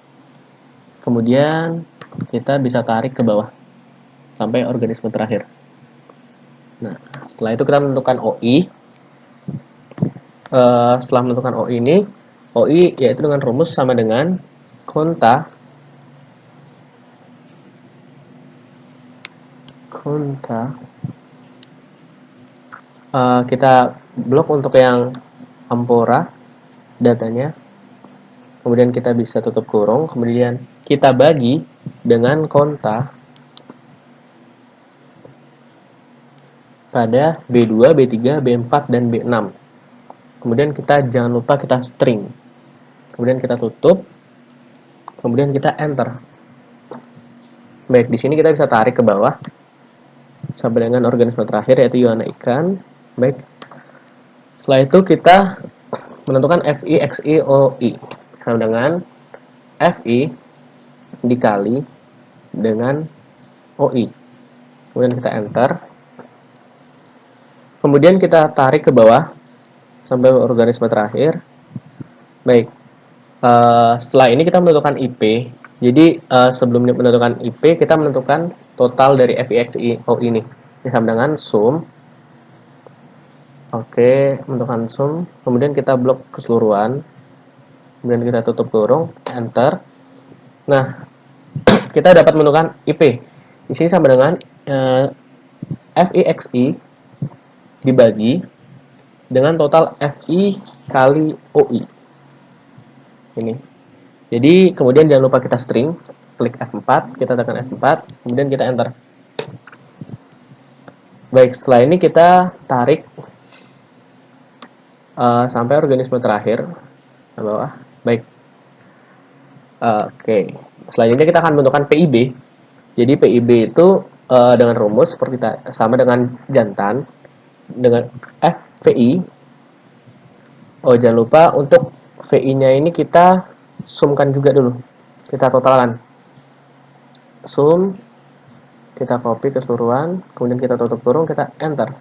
kemudian kita bisa tarik ke bawah sampai organisme terakhir. Nah, setelah itu kita menentukan OI. Setelah menentukan OI ini, OI yaitu dengan rumus sama dengan konta kita blok untuk yang ampora datanya, kemudian kita bisa tutup kurung, kemudian kita bagi dengan konta pada B2, B3, B4, dan B6. Kemudian kita jangan lupa kita string, kemudian kita tutup, kemudian kita enter. Baik, di sini kita bisa tarik ke bawah sampai dengan organisme terakhir yaitu Ioana ikan. Baik, setelah itu kita menentukan FI, XI, OI sama dengan FI dikali dengan OI. Kemudian kita enter. Kemudian kita tarik ke bawah sampai organisme terakhir. Baik, setelah ini kita menentukan IP. Jadi sebelum menentukan IP, kita menentukan total dari FI, XI, OI ini. Ini sama dengan sum. Oke, menentukan sum. Kemudian kita blok keseluruhan. Kemudian kita tutup kurung, enter. Nah, kita dapat menentukan IP. Di sini sama dengan FI/XI dibagi dengan total FI kali OI. Ini. Jadi, kemudian jangan lupa kita string, klik F4, kita tekan F4, kemudian kita enter. Baik, setelah ini kita tarik sampai organisme terakhir ke bawah. Baik. Oke. Selanjutnya kita akan menentukan PIB. Jadi PIB itu dengan rumus seperti sama dengan jantan dengan FVI. Oh, jangan lupa untuk VI-nya ini kita sumkan juga dulu. Kita totalkan. Sum, kita copy keseluruhan, kemudian kita tutup kurung, kita enter.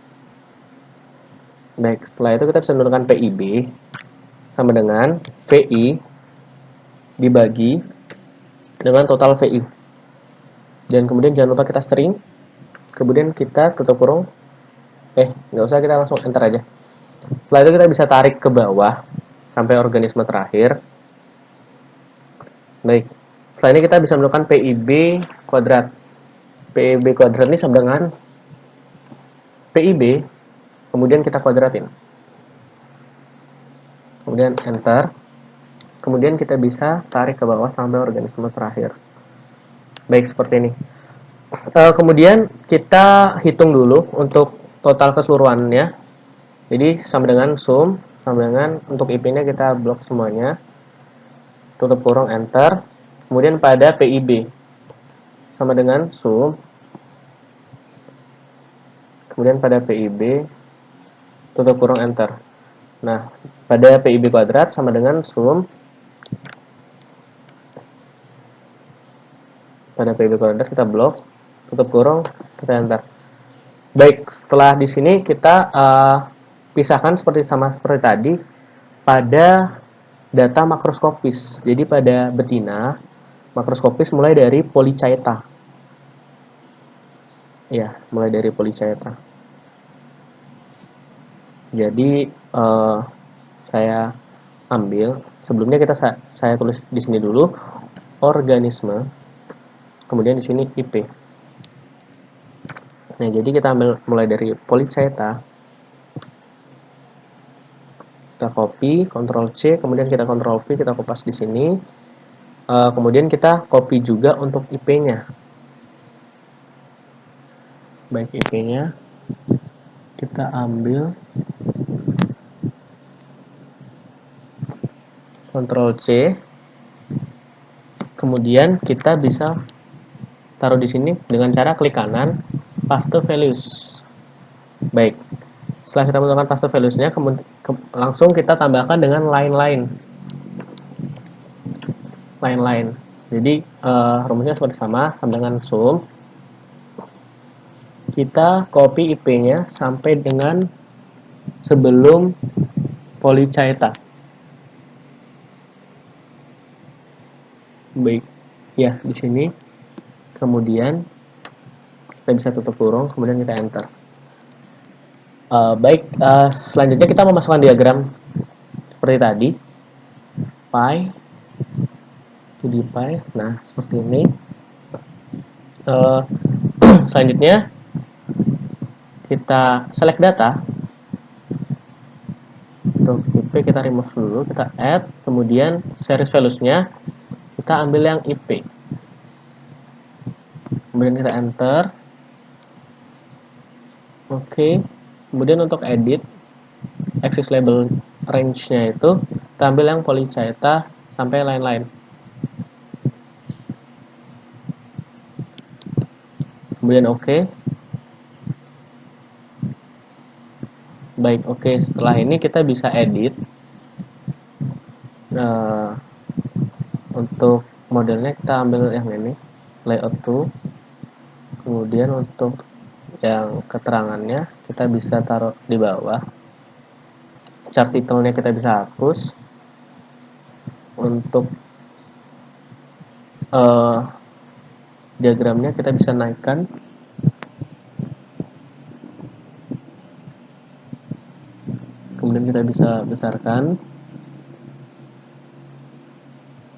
Baik, setelah itu kita bisa menentukan PIB sama dengan VI dibagi dengan total VI. Dan kemudian jangan lupa kita string, kemudian kita tutup kurung. Nggak usah, kita langsung enter aja. Setelah itu kita bisa tarik ke bawah sampai organisme terakhir. Baik, setelah ini kita bisa menentukan PIB kuadrat. PIB kuadrat ini sama dengan PIB, kemudian kita kuadratin. Kemudian enter. Kemudian kita bisa tarik ke bawah sampai organisme terakhir. Baik, seperti ini. Kemudian kita hitung dulu untuk total keseluruhannya. Jadi sama dengan sum, sama dengan untuk IP-nya kita blok semuanya. Tutup kurung, enter. Kemudian pada PIB sama dengan sum. Kemudian pada PIB tutup kurung, enter. Nah, pada PIB kuadrat sama dengan sum. Pada PIB kuadrat kita blok, tutup kurung, kita enter. Baik, setelah di sini kita pisahkan seperti tadi pada data makroskopis. Jadi pada betina makroskopis mulai dari Polychaeta. Ya, mulai dari Polychaeta. Jadi saya ambil, sebelumnya saya tulis di sini dulu organisme, kemudian di sini IP. Nah, jadi kita ambil mulai dari Polychaeta, kita copy, Ctrl C, kemudian kita Ctrl V, kita kopas di sini. Kemudian kita copy juga untuk IP-nya. Baik, IP-nya kita ambil, Ctrl C, kemudian kita bisa taruh di sini dengan cara klik kanan, paste values. Baik, setelah kita menentukan paste values-nya, langsung kita tambahkan dengan line-line. Jadi rumusnya seperti sama dengan sum. Kita copy IP-nya sampai dengan sebelum Polychaeta. Baik, ya di sini. Kemudian kita bisa tutup kurung, kemudian kita enter. Baik, selanjutnya kita memasukkan diagram seperti tadi, pi, 2D pi. Nah, seperti ini. Selanjutnya kita select data. Untuk IP kita remove dulu, kita add, kemudian series values-nya kita ambil yang IP. Kemudian kita enter. Oke. Kemudian untuk edit axis label range-nya itu kita ambil yang Polychaeta sampai lain-lain. Kemudian oke. Baik, oke. Setelah ini kita bisa edit. Untuk modelnya kita ambil yang ini, layout to. Kemudian untuk yang keterangannya kita bisa taruh di bawah. Chart title-nya kita bisa hapus. Untuk diagramnya kita bisa naikkan. Kemudian kita bisa besarkan.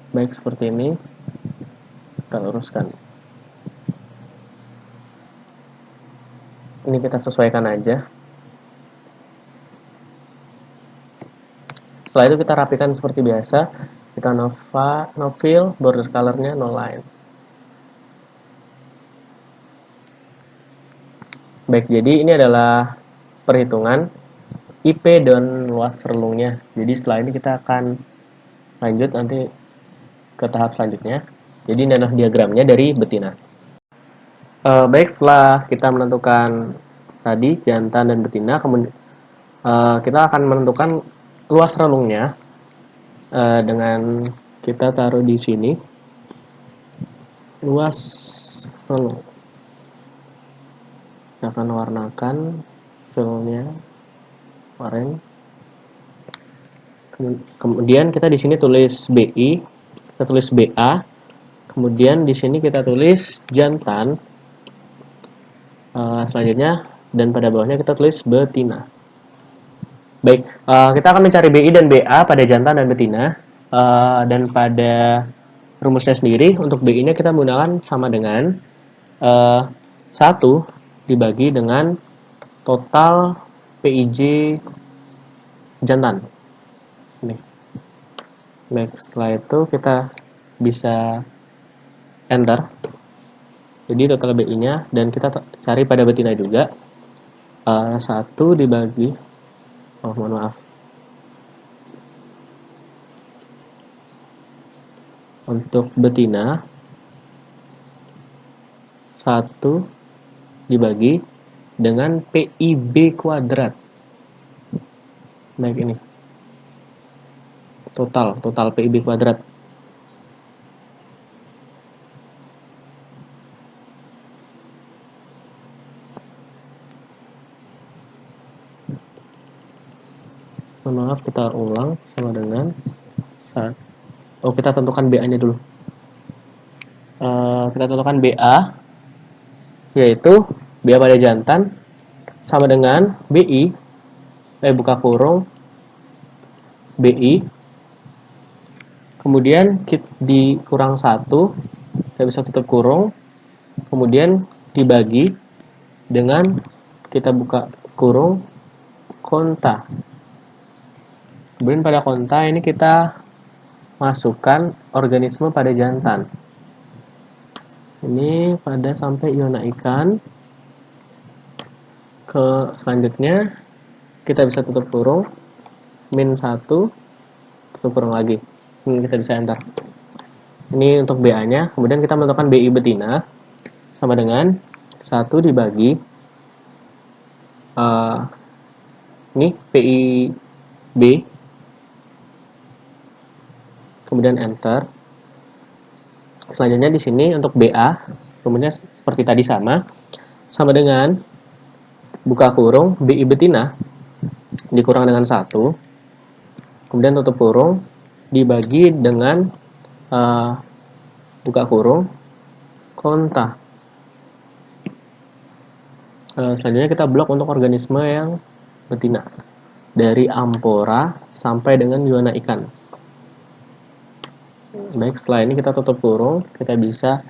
Baik, seperti ini. Kita luruskan. Ini kita sesuaikan aja. Setelah itu kita rapikan seperti biasa. Kita no fill, border color-nya no line. Baik, jadi ini adalah perhitungan IP dan luas relungnya. Jadi setelah ini kita akan lanjut nanti ke tahap selanjutnya. Jadi ini adalah diagramnya dari betina. Baik, setelah kita menentukan tadi jantan dan betina, kemudian kita akan menentukan luas relungnya dengan kita taruh di sini luas relung. Kita akan warnakan fillnya orange. Kemudian kita di sini tulis BI, kita tulis BA. Kemudian di sini kita tulis jantan. Selanjutnya dan pada bawahnya kita tulis betina. Baik, kita akan mencari BI dan BA pada jantan dan betina. Dan pada rumusnya sendiri untuk BI-nya kita menggunakan sama dengan 1 dibagi dengan total PIJ jantan. Nih. Baik, setelah itu kita bisa enter. Jadi total BI-nya dan kita cari pada betina juga. 1 dibagi, mohon maaf. Untuk betina 1 dibagi dengan PIB kuadrat. Baik, ini. Total PIB kuadrat. Maaf, kita ulang sama dengan kita tentukan BA-nya dulu. Kita tentukan BA, yaitu BA pada jantan sama dengan BI, buka kurung, BI, kemudian dikurang 1, kita bisa tutup kurung, kemudian dibagi dengan kita buka kurung, konta. Kemudian pada konta ini kita masukkan organisme pada jantan. Ini pada sampai iona ikan. Ke selanjutnya kita bisa tutup kurung, -1, tutup kurung lagi. Ini kita bisa enter. Ini untuk BA-nya. Kemudian kita menentukan BI betina sama dengan 1 dibagi ini PI B, kemudian enter. Selanjutnya di sini untuk BA, kemudian seperti tadi sama dengan buka kurung BI betina dikurang dengan 1, kemudian tutup kurung, dibagi dengan buka kurung, konta. Selanjutnya kita blok untuk organisme yang betina. Dari ampora sampai dengan yuana ikan. Baik, setelah ini kita tutup kurung, kita bisa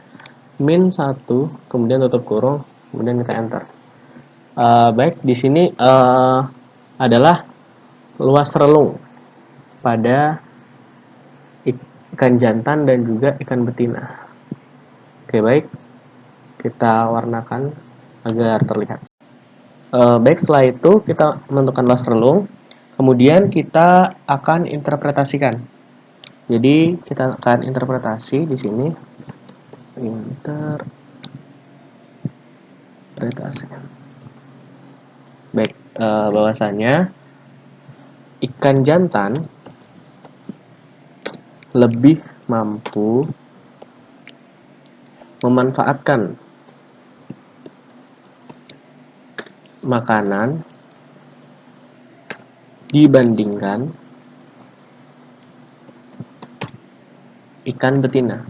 -1, kemudian tutup kurung, kemudian kita enter. Baik, di sini adalah luas relung pada ikan jantan dan juga ikan betina. Oke, baik, kita warnakan agar terlihat. Baik, setelah itu kita menentukan luas relung, kemudian kita akan interpretasikan. Jadi kita akan interpretasi di sini, interpretasi. Baik, bahwasanya ikan jantan lebih mampu memanfaatkan makanan dibandingkan ikan betina.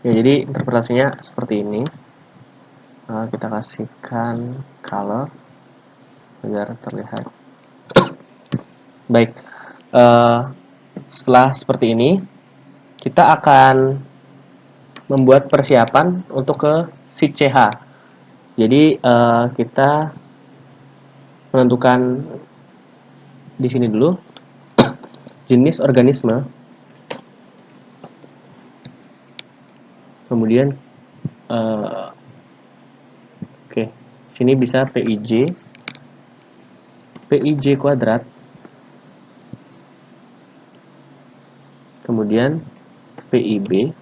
Ya, jadi interpretasinya seperti ini. Kita kasihkan color agar terlihat. Baik, setelah seperti ini, kita akan membuat persiapan untuk ke sheet CH. Jadi kita menentukan di sini dulu jenis organisme, kemudian oke, sini bisa PIJ kuadrat, kemudian PIB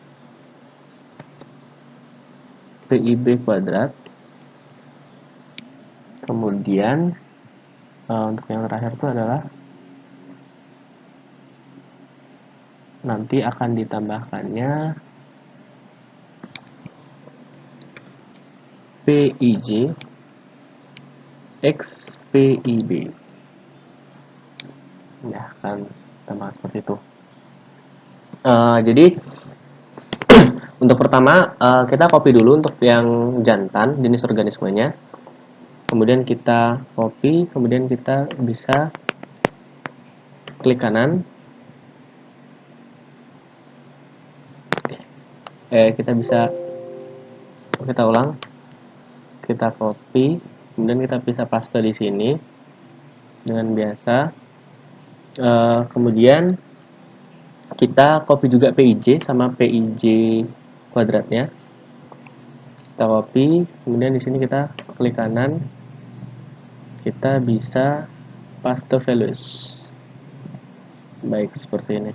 kuadrat, kemudian untuk yang terakhir itu adalah nanti akan ditambahkannya PIJ X PIB. Ya, akan tambah seperti itu. Jadi untuk pertama kita copy dulu untuk yang jantan jenis organismenya, kemudian kita copy, kemudian kita bisa klik kanan, kita ulang, kita copy, kemudian kita bisa paste di sini dengan biasa. Kemudian kita copy juga PIJ sama PIJ kuadratnya. Kita copy, kemudian di sini kita klik kanan, kita bisa paste values. Baik, seperti ini.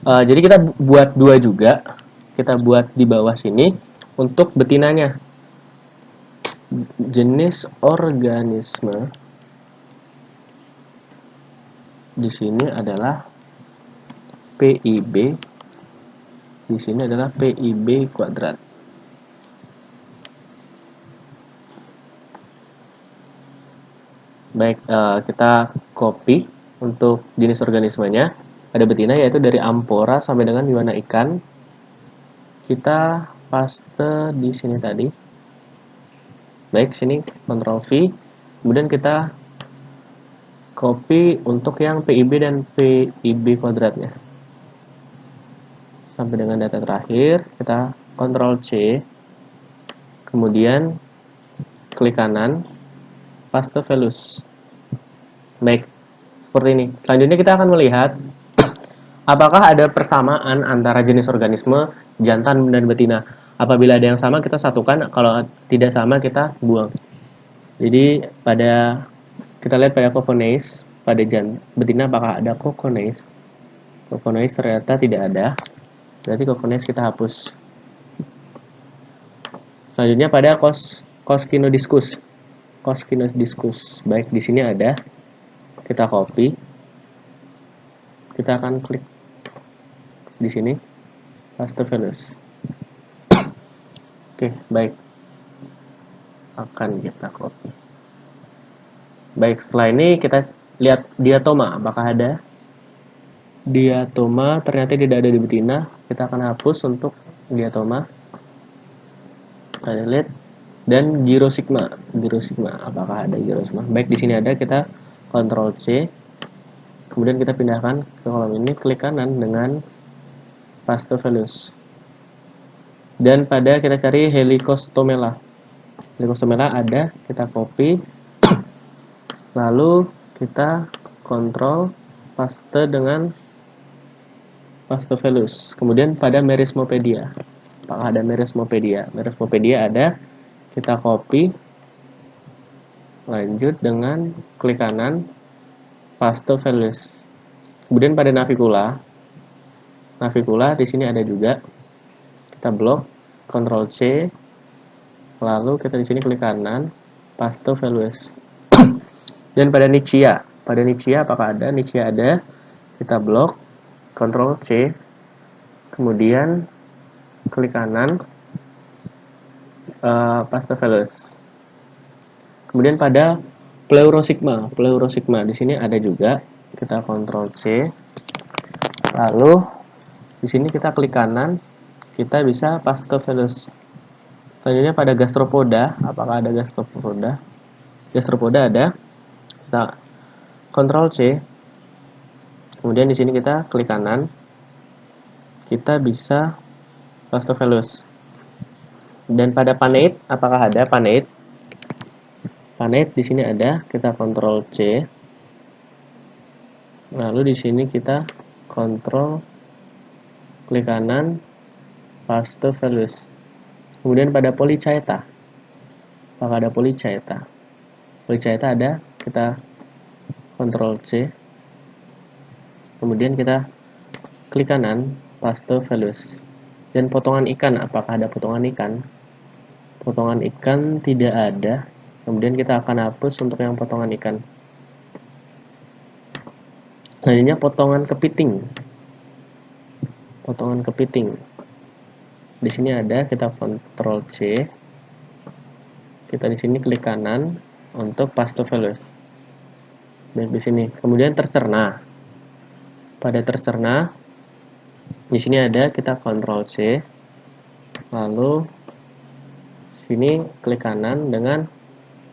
Jadi kita buat 2 juga. Kita buat di bawah sini untuk betinanya. Jenis organisme di sini adalah PIB, di sini adalah PIB kuadrat. Baik, kita copy untuk jenis organismenya. Ada betina yaitu dari ampora sampai dengan yuana ikan. Kita paste di sini tadi. Baik, sini Ctrl V. Kemudian kita copy untuk yang PIB dan PIB kuadratnya. Sampai dengan data terakhir, kita Ctrl C. Kemudian klik kanan, paste values. Baik, seperti ini. Selanjutnya kita akan melihat apakah ada persamaan antara jenis organisme jantan dan betina. Apabila ada yang sama, kita satukan. Kalau tidak sama, kita buang. Jadi, kita lihat pada Cocconase, pada betina apakah ada Cocconase. Cocconase ternyata tidak ada. Berarti Cocconase kita hapus. Selanjutnya pada Coscinodiscus. Coscinodiscus. Baik, di sini ada. Kita copy. Kita akan klik di sini, paste values. Oke, baik. akan kita copy. Baik, setelah ini kita lihat diatoma, apakah ada? Diatoma ternyata tidak ada di betina, kita akan hapus untuk diatoma. Kita lihat, dan girosigma, apakah ada girosigma? Baik, di sini ada, kita Ctrl C, kemudian kita pindahkan ke kolom ini, klik kanan dengan paste values. Dan pada kita cari Helicostomela. Helicostomela ada, kita copy, lalu kita kontrol paste dengan paste values. Kemudian pada Merismopedia, apakah ada Merismopedia? Merismopedia ada, kita copy, lanjut dengan klik kanan, paste values. Kemudian pada Navicula di sini ada juga, kita blok, Ctrl C, lalu kita di sini klik kanan, paste values. Dan pada Nichia apakah ada? Nichia ada, kita blok, Ctrl C, kemudian klik kanan, paste values. Kemudian pada Pleurosigma di sini ada juga, kita Ctrl C, lalu di sini kita klik kanan, kita bisa paste values. Selanjutnya pada Gastropoda, apakah ada Gastropoda? Gastropoda ada, kita Ctrl C, kemudian di sini kita klik kanan, kita bisa paste values. Dan pada Paneid, apakah ada Paneid? Paneid di sini ada, kita Ctrl C, lalu di sini kita Ctrl klik kanan, paste values. Kemudian pada Polychaeta, apakah ada Polychaeta? Polychaeta ada, kita Ctrl C, kemudian kita klik kanan, paste values. Dan potongan ikan, apakah ada potongan ikan? Potongan ikan tidak ada, kemudian kita akan hapus untuk yang potongan ikan. Selanjutnya potongan kepiting. Di sini ada, kita Ctrl C, kita di sini klik kanan untuk paste values. Baik, di sini. Kemudian tercerna. Pada tercerna, di sini ada, kita Ctrl C, lalu sini klik kanan dengan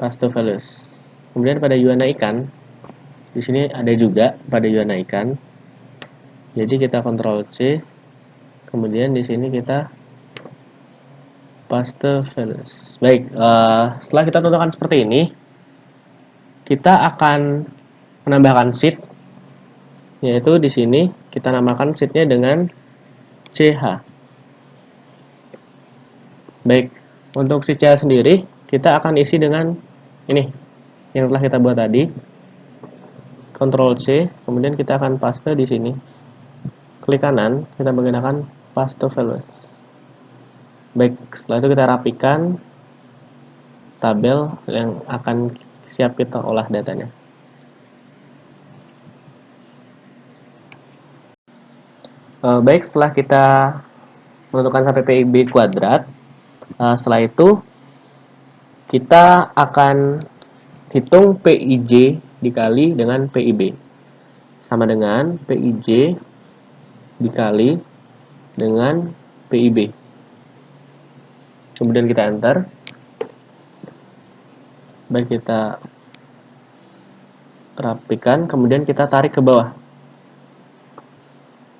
paste values. Kemudian pada Yuana ikan, di sini ada juga pada Yuana ikan. Jadi kita Ctrl C, kemudian di sini kita paste values. Baik, setelah kita tentukan seperti ini, kita akan menambahkan sheet, yaitu di sini kita namakan sheetnya dengan CH. Baik, untuk si CH sendiri kita akan isi dengan ini yang telah kita buat tadi. Ctrl C, kemudian kita akan paste di sini. Klik kanan, kita menggunakan paste values. Baik, setelah itu kita rapikan tabel yang akan siap kita olah datanya. Baik, setelah kita menentukan sampai PIB kuadrat, setelah itu kita akan hitung PIJ dikali dengan PIB. Sama dengan PIJ dikali dengan PIB. Kemudian kita enter. Baik, kita rapikan, kemudian kita tarik ke bawah.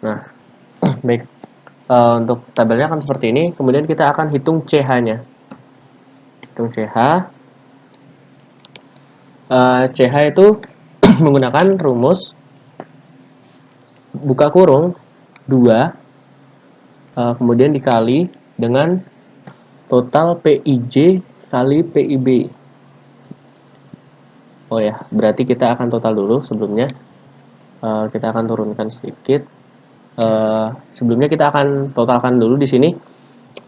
Nah, baik, untuk tabelnya akan seperti ini. Kemudian kita akan hitung CH-nya. Hitung CH. CH itu menggunakan rumus buka kurung 2, kemudian dikali dengan total PIJ kali PIB. Oh ya, berarti kita akan total dulu sebelumnya. Kita akan turunkan sedikit. Sebelumnya kita akan totalkan dulu di sini.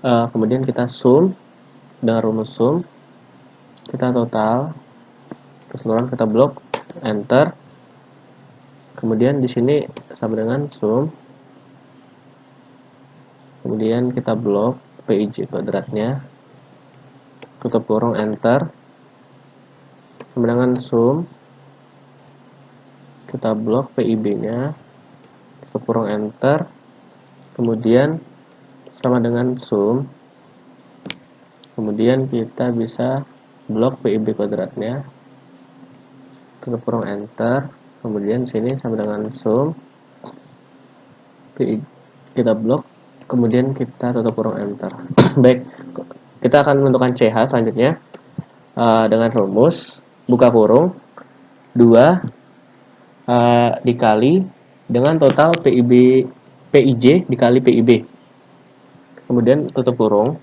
Kemudian kita sum dengan rumus sum. Kita total keseluruhan, kita blok, enter. Kemudian di sini sama dengan sum. Kemudian kita blok PIJ kuadratnya. tutup kurung, enter, sama dengan sum, kita blok PIB-nya, tutup kurung, enter, kemudian sama dengan sum, kemudian kita bisa blok PIB kuadratnya, tutup kurung, enter, kemudian sini sama dengan sum, kita blok, kemudian kita tutup kurung, enter. Baik, kita akan menentukan CH selanjutnya dengan rumus buka kurung 2 dikali dengan total PIJ dikali PIB, kemudian tutup kurung,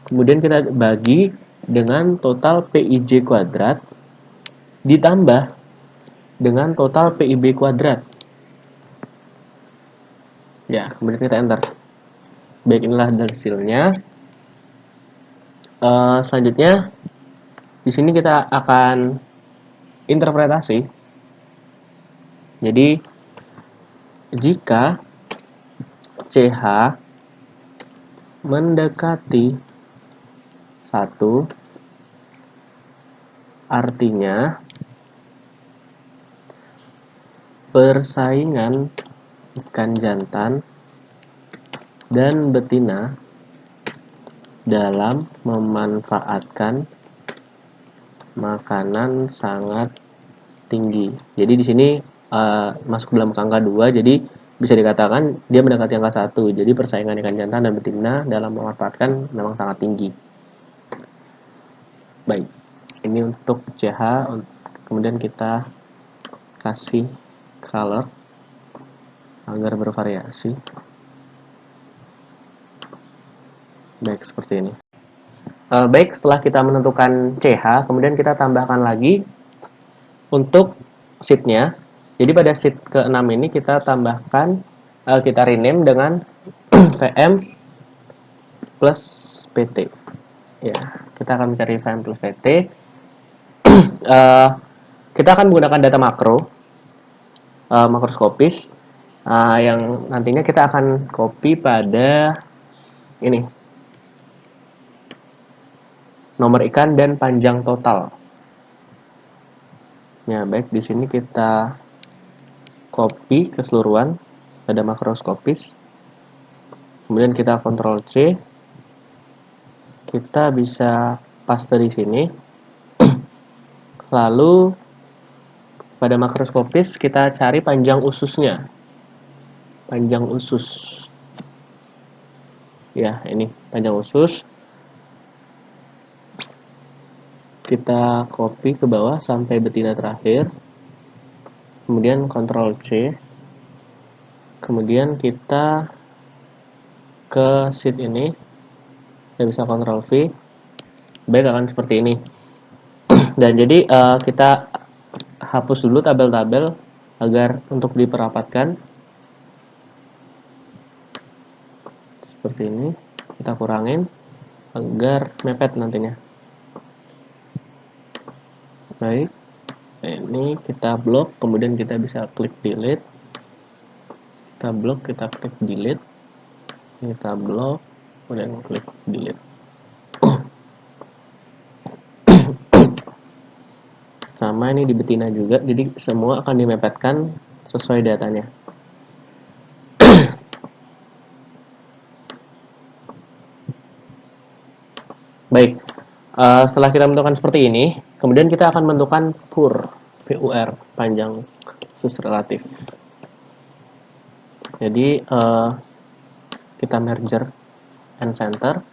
kemudian kita bagi dengan total PIJ kuadrat ditambah dengan total PIB kuadrat. Ya, kemudian kita enter. Baik, inilah hasilnya. Selanjutnya di sini kita akan interpretasi. Jadi jika CH mendekati 1, artinya persaingan ikan jantan dan betina dalam memanfaatkan makanan sangat tinggi. Jadi di sini masuk dalam angka 2, jadi bisa dikatakan dia mendekati angka 1. Jadi persaingan ikan jantan dan betina dalam memanfaatkan memang sangat tinggi. Baik, ini untuk CH, kemudian kita kasih color agar bervariasi. Baik, seperti ini. Baik, setelah kita menentukan CH, kemudian kita tambahkan lagi untuk sheet-nya. Jadi pada sheet ke-6 ini kita tambahkan, kita rename dengan VM plus PT. Ya, kita akan mencari VM plus PT. Kita akan menggunakan data makro, makroskopis, yang nantinya kita akan copy pada ini, nomor ikan dan panjang total. Ya, baik, di sini kita copy keseluruhan pada makroskopis. Kemudian kita Ctrl C. Kita bisa paste di sini. Lalu pada makroskopis kita cari panjang ususnya. Panjang usus. Ya, ini panjang usus. Kita copy ke bawah sampai betina terakhir. Kemudian Ctrl C. Kemudian kita ke sheet ini. Kita bisa Ctrl V. Baik, akan seperti ini. Dan jadi kita hapus dulu tabel-tabel agar untuk diperapatkan. Seperti ini. Kita kurangin agar mepet nantinya. Baik, ini kita blok, kemudian kita bisa klik delete. Kita blok, kita klik delete. Kita blok, kemudian klik delete. Sama ini di betina juga, jadi semua akan dimepetkan sesuai datanya. Baik, setelah kita menentukan seperti ini, kemudian kita akan menentukan PUR, panjang usus relatif. Jadi kita merger and center.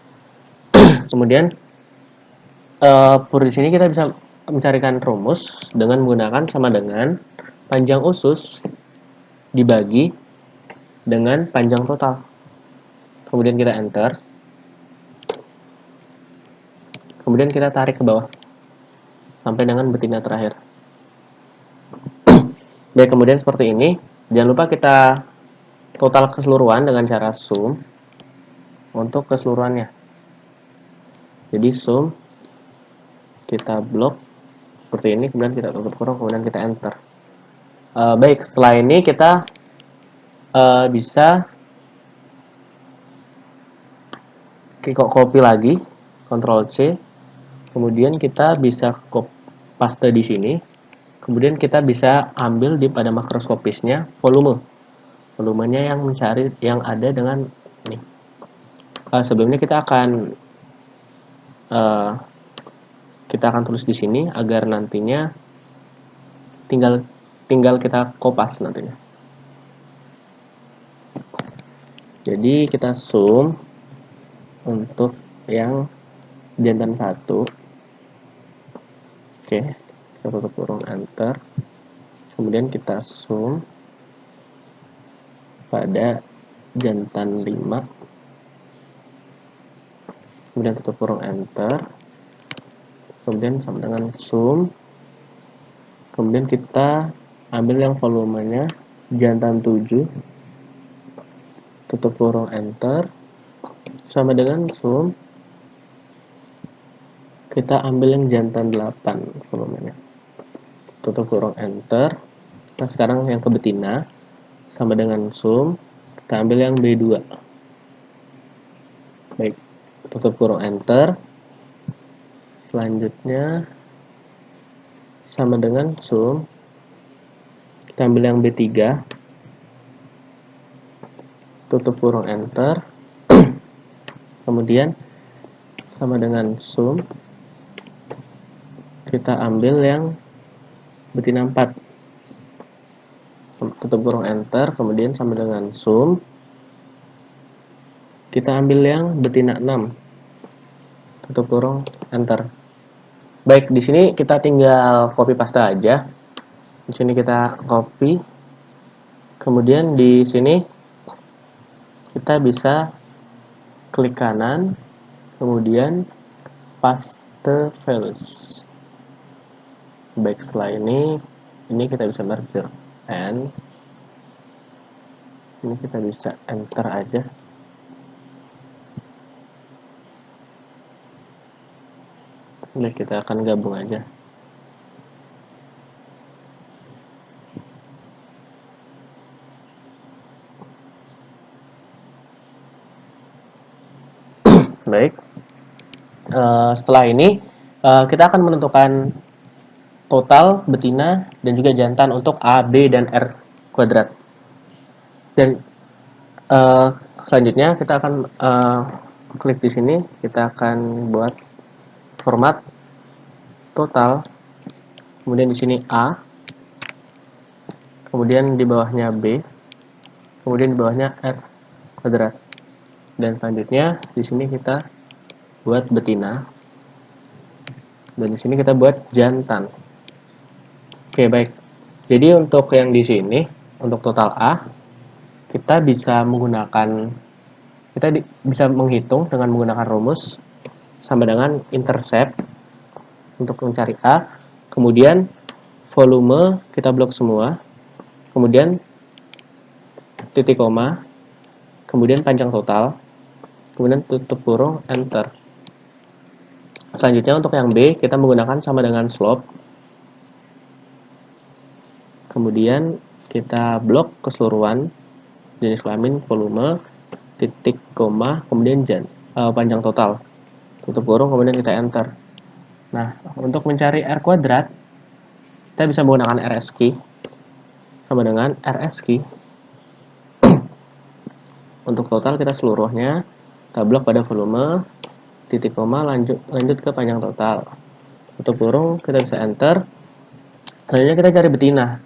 Kemudian PUR di sini kita bisa mencarikan rumus dengan menggunakan sama dengan panjang usus dibagi dengan panjang total. Kemudian kita enter. Kemudian kita tarik ke bawah sampai dengan betina terakhir. Baik, kemudian seperti ini. Jangan lupa kita total keseluruhan dengan cara sum untuk keseluruhannya. Jadi sum, kita blok seperti ini, kemudian kita tutup kurung, kemudian kita enter. Baik, setelah ini kita bisa copy lagi Ctrl C, kemudian kita bisa paste di sini, kemudian kita bisa ambil di pada makroskopisnya volumenya yang mencari yang ada dengan ini. Sebelumnya kita akan tulis di sini agar nantinya tinggal kita kopas nantinya. Jadi kita zoom untuk yang jantan 1. Oke, kita tutup kurung enter. Kemudian kita zoom pada jantan 5. Kemudian tutup kurung enter. Kemudian sama dengan zoom. Kemudian kita ambil yang volumenya jantan 7. Tutup kurung enter. Sama dengan zoom. Kita ambil yang jantan 8 volumenya. Tutup kurung enter. Nah, sekarang yang ke betina sama dengan zoom, kita ambil yang B2. Baik, tutup kurung enter. Selanjutnya sama dengan zoom, kita ambil yang B3. Tutup kurung enter. Kemudian sama dengan zoom, kita ambil yang betina 4. Tutup kurung enter, kemudian sama dengan zoom, kita ambil yang betina 6. Tutup kurung enter. Baik, di sini kita tinggal copy paste aja. Di sini kita copy. Kemudian di sini kita bisa klik kanan, kemudian paste values. Baik, setelah ini kita bisa merger and ini kita bisa enter aja. Ini kita akan gabung aja. Baik, setelah ini kita akan menentukan total betina dan juga jantan untuk A, B, dan R kuadrat. Dan selanjutnya kita akan klik di sini, kita akan buat format total, kemudian di sini A, kemudian di bawahnya B, kemudian di bawahnya R kuadrat. Dan selanjutnya di sini kita buat betina, dan di sini kita buat jantan. Oke, baik. Jadi untuk yang di sini, untuk total A, kita bisa menghitung dengan menggunakan rumus sama dengan intercept untuk mencari A, kemudian volume kita blok semua, kemudian titik koma, kemudian panjang total, kemudian tutup kurung enter. Selanjutnya untuk yang B, kita menggunakan sama dengan slope, kemudian kita blok keseluruhan jenis kelamin, volume, titik koma, kemudian panjang total, tutup kurung, kemudian kita enter. Nah, untuk mencari R kuadrat, kita bisa menggunakan RS key sama dengan RS key. Untuk total kita seluruhnya, kita blok pada volume, titik koma, lanjut ke panjang total, tutup kurung, kita bisa enter. Selanjutnya kita cari betina.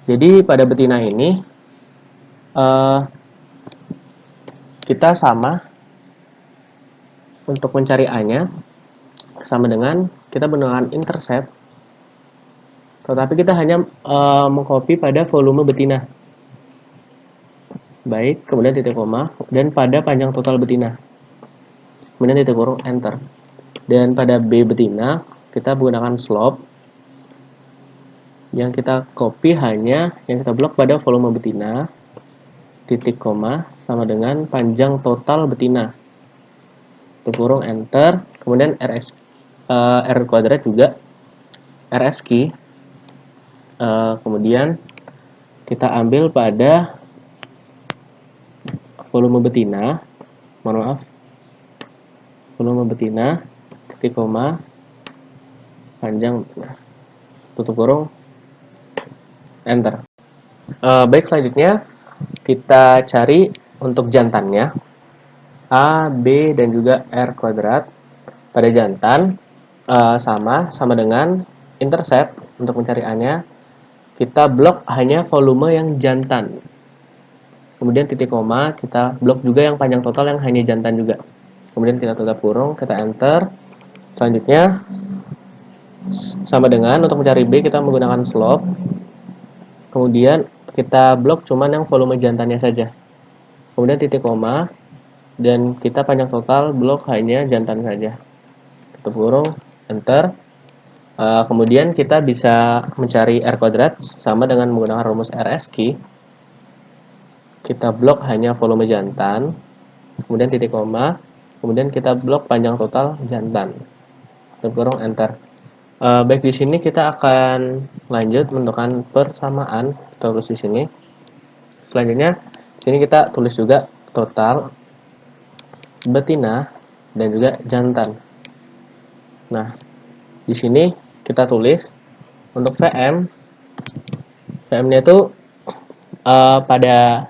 Jadi pada betina ini kita sama untuk mencari A-nya sama dengan kita menggunakan intercept, tetapi kita hanya mengcopy pada volume betina. Baik, kemudian titik koma, dan pada panjang total betina, kemudian titik kurung enter. Dan pada B betina kita menggunakan slope, yang kita copy hanya yang kita blok pada volume betina, titik koma, sama dengan panjang total betina, tutup kurung enter. Kemudian R kuadrat juga RS key, kemudian kita ambil pada volume betina, volume betina, titik koma, panjang, tutup kurung, enter. Baik, selanjutnya kita cari untuk jantannya, A, B, dan juga R kuadrat. Pada jantan, sama dengan intercept. Untuk mencari A-nya, kita blok hanya volume yang jantan. Kemudian titik koma, kita blok juga yang panjang total yang hanya jantan juga. Kemudian kita tutup kurung, kita enter. Selanjutnya, sama dengan untuk mencari B, kita menggunakan slope. Kemudian kita blok cuman yang volume jantannya saja. Kemudian titik koma, dan kita panjang total blok hanya jantan saja. Tutup kurung, enter. Kemudian kita bisa mencari R kuadrat sama dengan menggunakan rumus RSQ. Kita blok hanya volume jantan, kemudian titik koma, kemudian kita blok panjang total jantan. Tutup kurung, enter. Baik, di sini kita akan lanjut menentukan persamaan. Kita tulis di sini. Selanjutnya, di sini kita tulis juga total betina dan juga jantan. Nah, di sini kita tulis untuk VM. VM-nya itu pada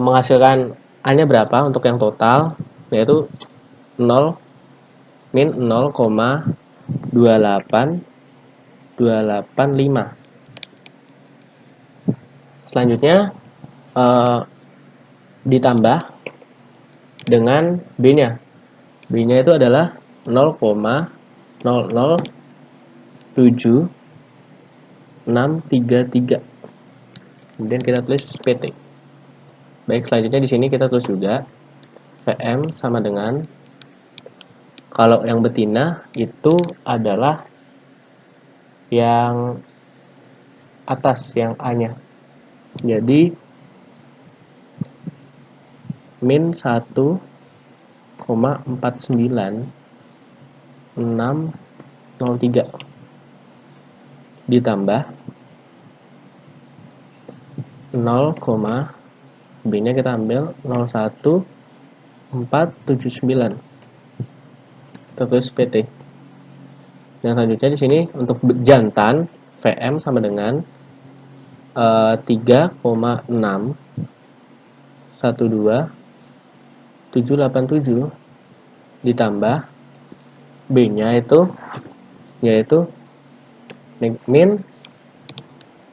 menghasilkan A-nya berapa untuk yang total, yaitu 0 min 0,28285. Selanjutnya ditambah dengan B-nya. B-nya itu adalah 0,007633. Kemudian kita tulis PT. Baik, selanjutnya di sini kita tulis juga VM sama dengan, kalau yang betina itu adalah yang atas, yang A-nya. Jadi min 1,49603 ditambah 0, B-nya kita ambil 01479. Kita tulis PT. Dan selanjutnya di sini untuk jantan VM sama dengan 3,612,787 ditambah B-nya itu yaitu min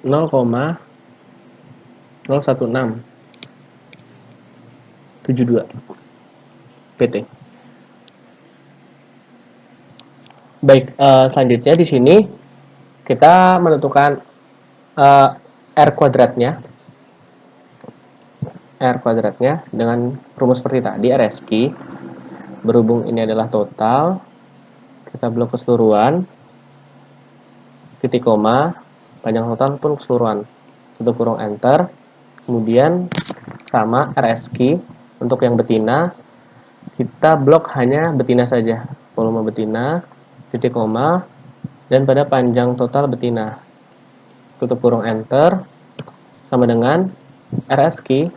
0,01672 PT. Baik, selanjutnya di sini kita menentukan R kuadratnya. R kuadratnya dengan rumus seperti tadi, RSQ. Berhubung ini adalah total, kita blok keseluruhan, titik koma, panjang total pun keseluruhan. Tutup kurung, enter. Kemudian sama RSQ untuk yang betina, kita blok hanya betina saja. Volume betina, titik koma, dan pada panjang total betina. Tutup kurung, enter. Sama dengan RSQ,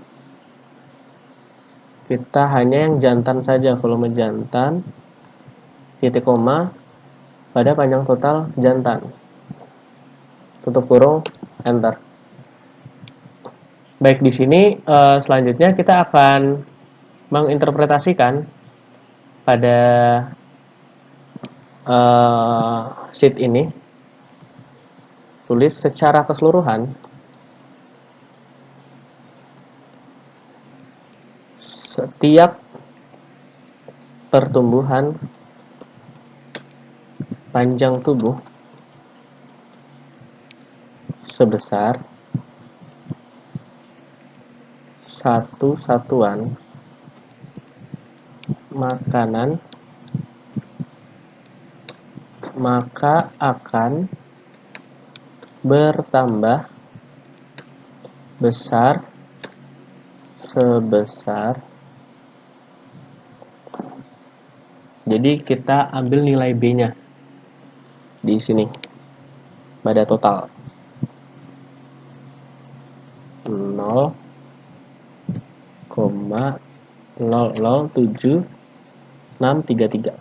kita hanya yang jantan saja, volume jantan, titik koma, pada panjang total jantan. Tutup kurung, enter. Baik, di sini selanjutnya kita akan menginterpretasikan pada sheet ini. Tulis secara keseluruhan setiap pertumbuhan panjang tubuh sebesar 1 satuan makanan, maka akan bertambah besar sebesar. Jadi kita ambil nilai B-nya di sini pada total 0,007672. 633.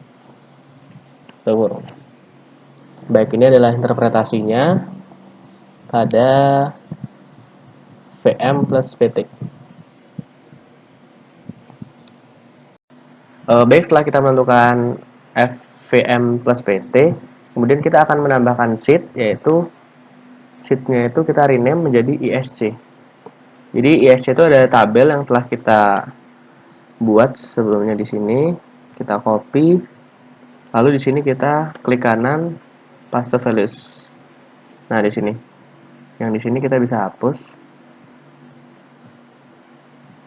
Kurung. Baik, ini adalah interpretasinya pada VM plus PT. Baik, setelah kita menentukan FVM plus PT, kemudian kita akan menambahkan sheet, yaitu sheetnya itu kita rename menjadi ISC. Jadi ISC itu ada tabel yang telah kita buat sebelumnya di sini. Kita copy, lalu di sini kita klik kanan, paste values. Nah, di sini. Yang di sini kita bisa hapus.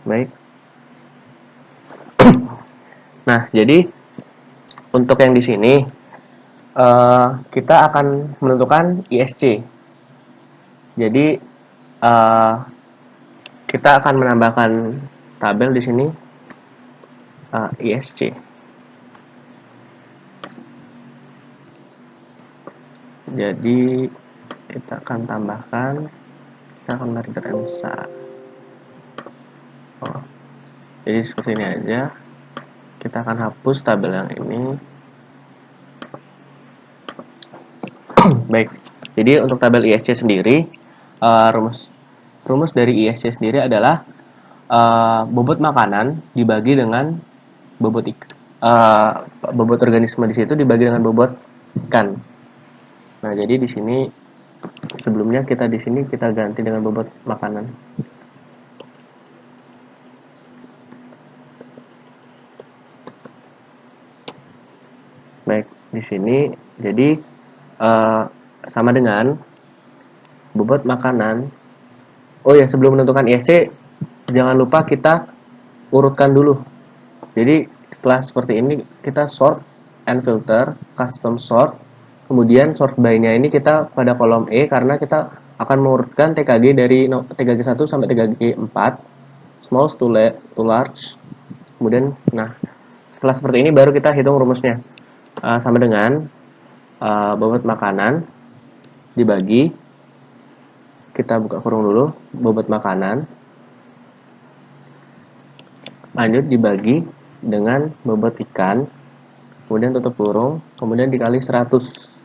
Baik. Nah, jadi untuk yang di sini kita akan menentukan ISC. Jadi kita akan menambahkan tabel di sini ISC. Jadi kita akan tambahkan, kita akan menarik MSA. Jadi seperti ini aja. Kita akan hapus tabel yang ini. Baik. Jadi untuk tabel ISC sendiri, rumus dari ISC sendiri adalah bobot makanan dibagi dengan bobot bobot organisme di situ dibagi dengan bobot ikan. Nah, jadi di sini sebelumnya kita di sini kita ganti dengan bobot makanan. Baik, di sini jadi sama dengan bobot makanan. Oh ya, sebelum menentukan ISC, jangan lupa kita urutkan dulu. Jadi setelah seperti ini kita sort and filter, custom sort. Kemudian sort by-nya ini kita pada kolom E karena kita akan mengurutkan TKG dari TKG 1 sampai TKG 4, small to large. Kemudian nah, setelah seperti ini baru kita hitung rumusnya. Sama dengan bobot makanan dibagi, kita buka kurung dulu, bobot makanan lanjut dibagi dengan bobot ikan, kemudian tutup kurung, kemudian dikali 100.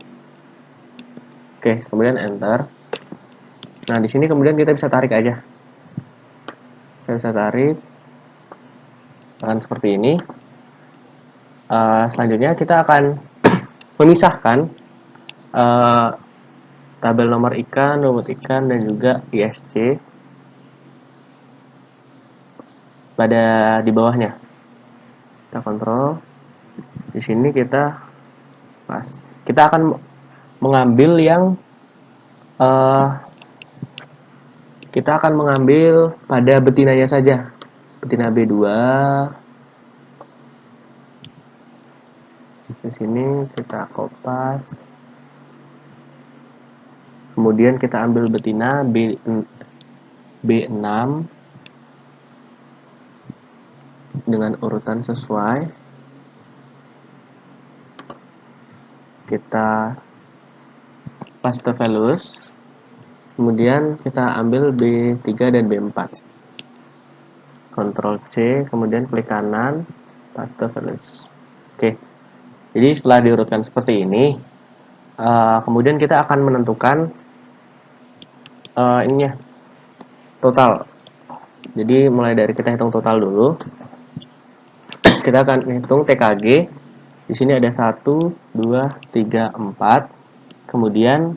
Oke, kemudian enter. Nah, di sini kemudian kita bisa tarik aja. Kita bisa tarik akan seperti ini. Selanjutnya kita akan memisahkan tabel nomor ikan, bobot ikan, dan juga ISC pada di bawahnya. Kita kontrol. Di sini kita pas. Kita akan mengambil yang kita akan mengambil pada betinanya saja. Betina B2. Di sini kita kopas. Kemudian kita ambil betina B6 dengan urutan sesuai. Kita paste values. Kemudian kita ambil B3 dan B4. Ctrl C, kemudian klik kanan, paste values. Oke. Jadi setelah diurutkan seperti ini, kemudian kita akan menentukan ininya total. Jadi mulai dari kita hitung total dulu. Kita akan hitung TKG. Di sini ada 1, 2, 3, 4. Kemudian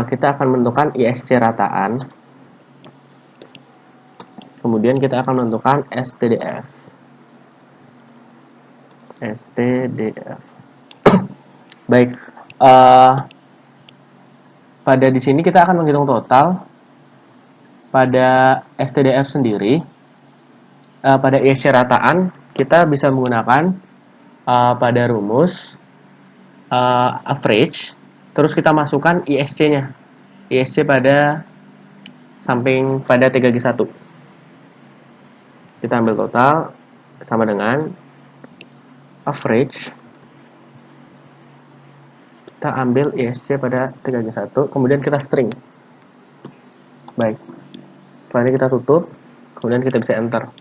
kita akan menentukan ISC rataan. Kemudian kita akan menentukan STDF. STDF. Baik. Pada di sini kita akan menghitung total. Pada STDF sendiri, pada ISC rataan kita bisa menggunakan pada rumus average, terus kita masukkan ISC-nya. ISC pada samping pada TKG 1. Kita ambil total sama dengan average. Kita ambil ISC pada TKG 1, kemudian kita string. Baik. Setelah ini kita tutup, kemudian kita bisa enter.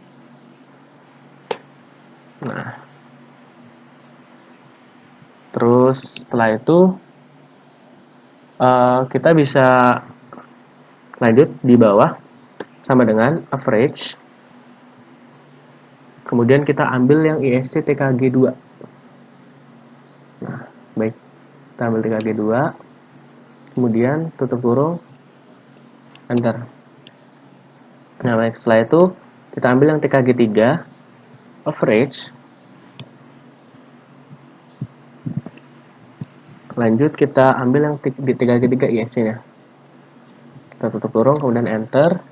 Nah, Terus setelah itu kita bisa lanjut di bawah sama dengan average. Kemudian kita ambil yang ISC TKG 2. Nah, baik. Kita ambil TKG 2. Kemudian tutup kurung, enter. Nah, baik. Setelah itu kita ambil yang TKG 3, average. Lanjut kita ambil yang di TKG 3 ISC-nya. Kita tutup kurung, kemudian enter.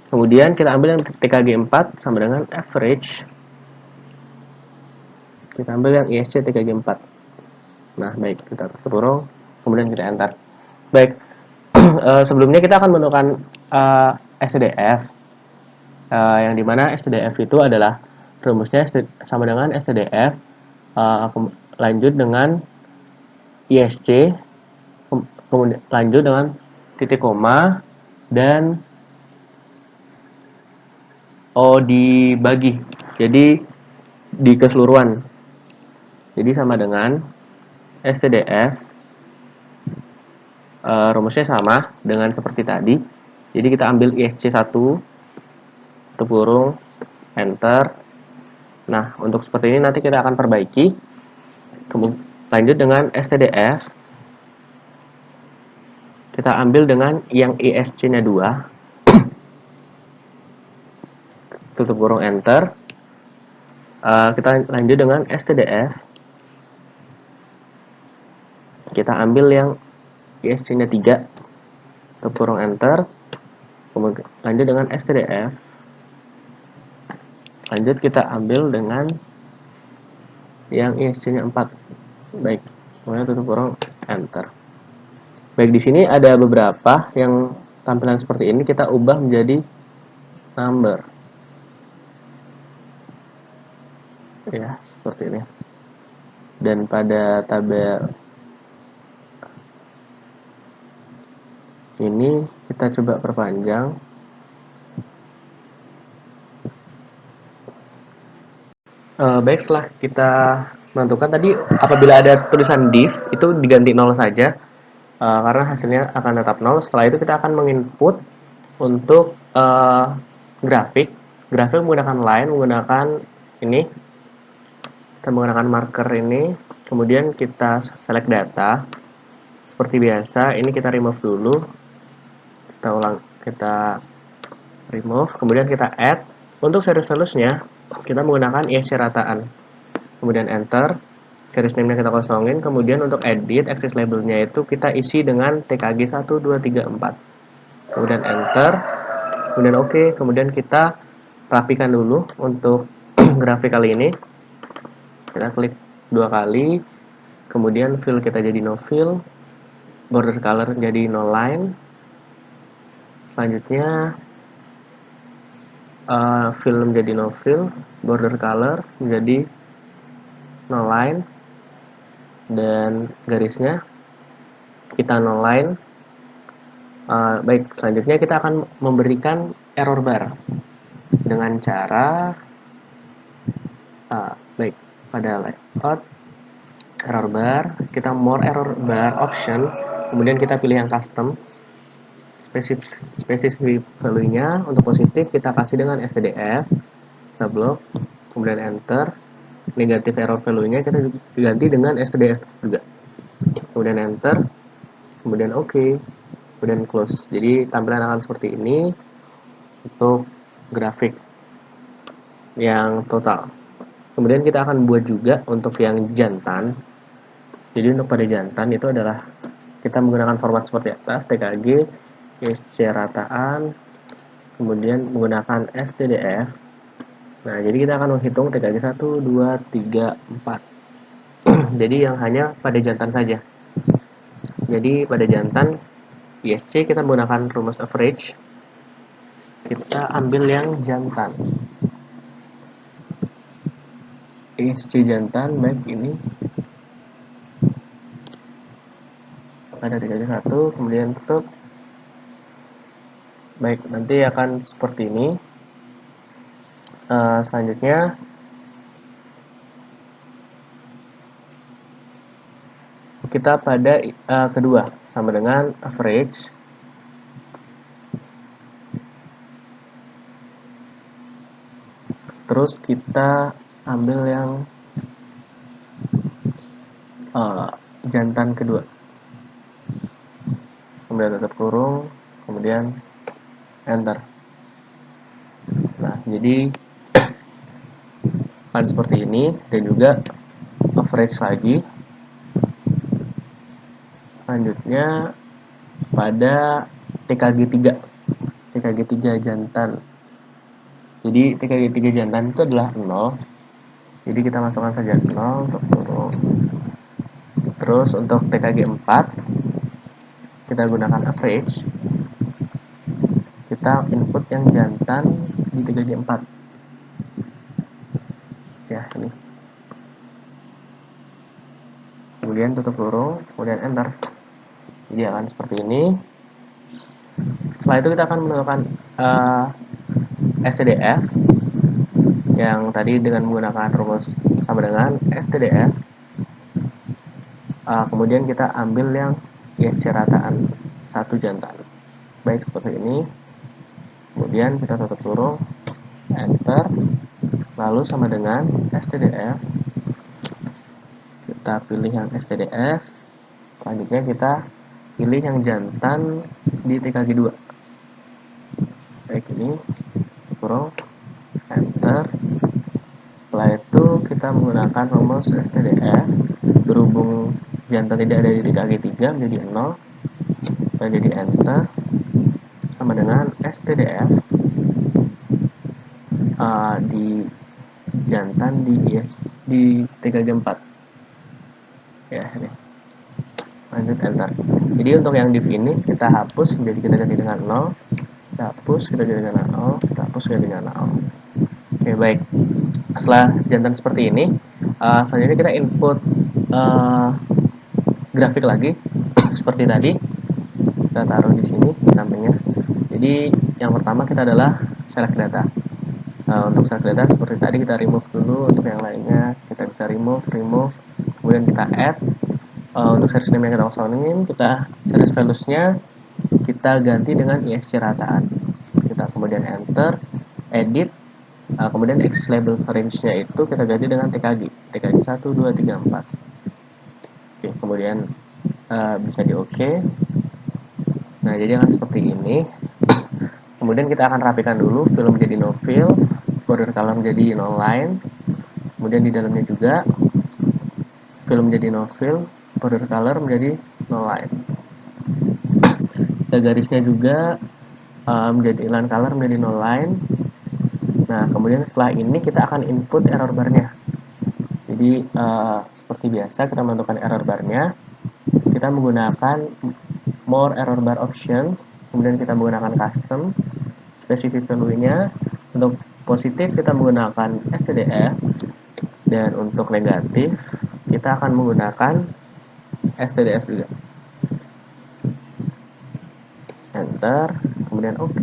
Kemudian kita ambil yang TKG 4 sama dengan average. Kita ambil yang ISC TKG 4. Nah, baik, kita tutup kurung, kemudian kita enter. Baik, sebelumnya kita akan menentukan STDF, yang dimana STDF itu adalah rumusnya sama dengan STDF lanjut dengan ISC, kemudian lanjut dengan titik koma, dan O dibagi, jadi di keseluruhan. Jadi sama dengan STDF, rumusnya sama dengan seperti tadi. Jadi kita ambil ISC 1, tutup kurung, enter. Nah, untuk seperti ini nanti kita akan perbaiki. Kemudian lanjut dengan STDF, kita ambil dengan yang ISC-nya 2, tutup kurung, enter. Kita lanjut dengan STDF, kita ambil yang ISC-nya 3, tutup kurung, enter. Kemudian lanjut dengan STDF, lanjut kita ambil dengan yang ISC-nya 4. Baik, kemudian tutup kurung, enter. Baik, di sini ada beberapa yang tampilan seperti ini kita ubah menjadi number. Ya, seperti ini. Dan pada tabel ini kita coba perpanjang. Baik, setelah kita menentukan tadi apabila ada tulisan div itu diganti 0 saja, karena hasilnya akan tetap 0. Setelah itu kita akan menginput untuk grafik menggunakan line, menggunakan ini, kita menggunakan marker ini. Kemudian kita select data seperti biasa. Ini kita remove dulu, kita remove, kemudian kita add. Untuk series-seriesnya kita menggunakan ISC rataan, kemudian enter. Series name-nya kita kosongin. Kemudian untuk edit access label-nya itu kita isi dengan TKG 1, 2, 3, 4, kemudian enter, kemudian oke. Kemudian kita rapikan dulu untuk grafik kali ini. Kita klik 2 kali, kemudian fill kita jadi no fill, border color jadi no line. Selanjutnya fill menjadi no fill, border color menjadi no line, dan garisnya kita no line. Baik, selanjutnya kita akan memberikan error bar dengan cara baik, pada layout error bar kita more error bar option, kemudian kita pilih yang custom. Specific value-nya untuk positif kita kasih dengan STDF, kita blok, kemudian enter. Negatif error value-nya kita diganti dengan STDF juga, kemudian enter, kemudian oke, kemudian close. Jadi tampilan akan seperti ini untuk grafik yang total. Kemudian kita akan buat juga untuk yang jantan. Jadi untuk pada jantan itu adalah kita menggunakan format seperti atas, TKG, ISC rataan, kemudian menggunakan STDF. Nah, jadi kita akan menghitung TKG 1, 2, 3, 4. Jadi yang hanya pada jantan saja. Jadi pada jantan ISC kita menggunakan rumus average. Kita ambil yang jantan. ISC jantan, baik ini. Ada TKG 1, kemudian tutup. Baik, nanti akan seperti ini. Selanjutnya kita pada kedua sama dengan average. Terus kita ambil yang jantan kedua, kemudian tutup kurung, kemudian enter. Nah, jadi akan seperti ini, dan juga average lagi. Selanjutnya pada TKG 3 jantan. Jadi TKG 3 jantan itu adalah 0. Jadi kita masukkan saja 0 untuk kurung. Terus untuk TKG 4 kita gunakan average. Kita input yang jantan di TKG 4. Ya, ini. Kemudian tutup kurung, kemudian enter. Jadi akan seperti ini. Setelah itu kita akan menentukan STDF yang tadi dengan menggunakan rumus sama dengan STDF. Kemudian kita ambil yang ISC rataan satu jantan. Baik, seperti ini. Kemudian kita tutup kurung, enter, lalu sama dengan STDF. Kita pilih yang STDF. Selanjutnya kita pilih yang jantan di TKG 2. Baik, ini kurung, enter. Setelah itu kita menggunakan rumus STDF. Berhubung jantan tidak ada di TKG 3 menjadi 0, dan jadi enter, sama dengan STDF di jantan di TKG 4. Ya, ini. Lanjut enter. Jadi untuk yang div ini kita hapus, jadi kita ganti dengan 0. Kita hapus, kita ganti dengan 0. Kita hapus, ganti dengan 0. Oke, baik. Setelah jantan seperti ini, selanjutnya kita input grafik lagi seperti tadi. Kita taruh di sini di sampingnya. Jadi yang pertama kita adalah select data. Untuk select data seperti tadi kita remove dulu. Untuk yang lainnya kita bisa remove, kemudian kita add. Untuk series name yang kita kosongin, kita series values-nya kita ganti dengan ISC rataan. Kita kemudian enter, edit, kemudian access label range-nya itu kita ganti dengan TKG 1, 2, 3, 4. Oke, kemudian bisa di OK. Nah, jadi akan seperti ini. Kemudian kita akan rapikan dulu, fill menjadi no fill, border color menjadi no line, kemudian di dalamnya juga fill menjadi no fill, border color menjadi no line. Kita garisnya juga menjadi line color menjadi no line. Nah, kemudian setelah ini kita akan input error barnya. Jadi seperti biasa kita menentukan error barnya. Kita menggunakan more error bar option, kemudian kita menggunakan custom specific value-nya. Untuk positif kita menggunakan STDF, dan untuk negatif kita akan menggunakan STDF juga. Enter, kemudian OK.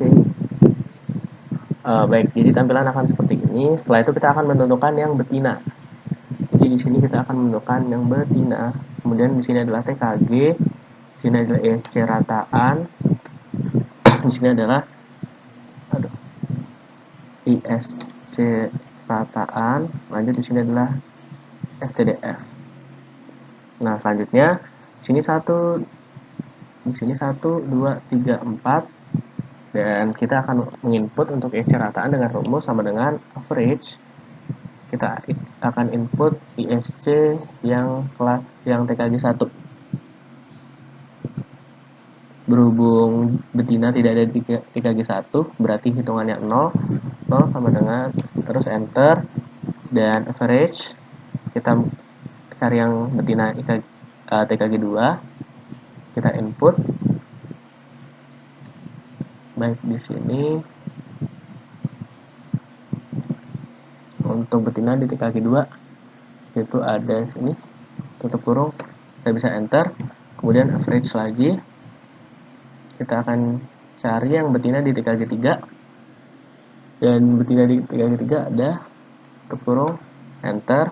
Baik, jadi tampilan akan seperti ini. Setelah itu kita akan menentukan yang betina. Jadi di sini kita akan menentukan yang betina. Kemudian di sini adalah TKG, di sini adalah ISC rataan, di sini adalah ISC rataan, lanjut di sini adalah STDF. Nah, selanjutnya di sini 1, 2, 3, 4, dan kita akan menginput untuk ISC rataan dengan rumus sama dengan average. Kita akan input ISC yang kelas yang TKG 1. Berhubung betina tidak ada di TKG 1, berarti hitungannya 0. 0 sama dengan, terus enter, dan average kita cari yang betina TKG 2, kita input. Baik, di sini untuk betina di TKG 2 itu ada sini, tutup kurung, kita bisa enter, kemudian average lagi. Kita akan cari yang betina di TKG 3, dan betina di TKG 3 ada, tutup kurung, enter,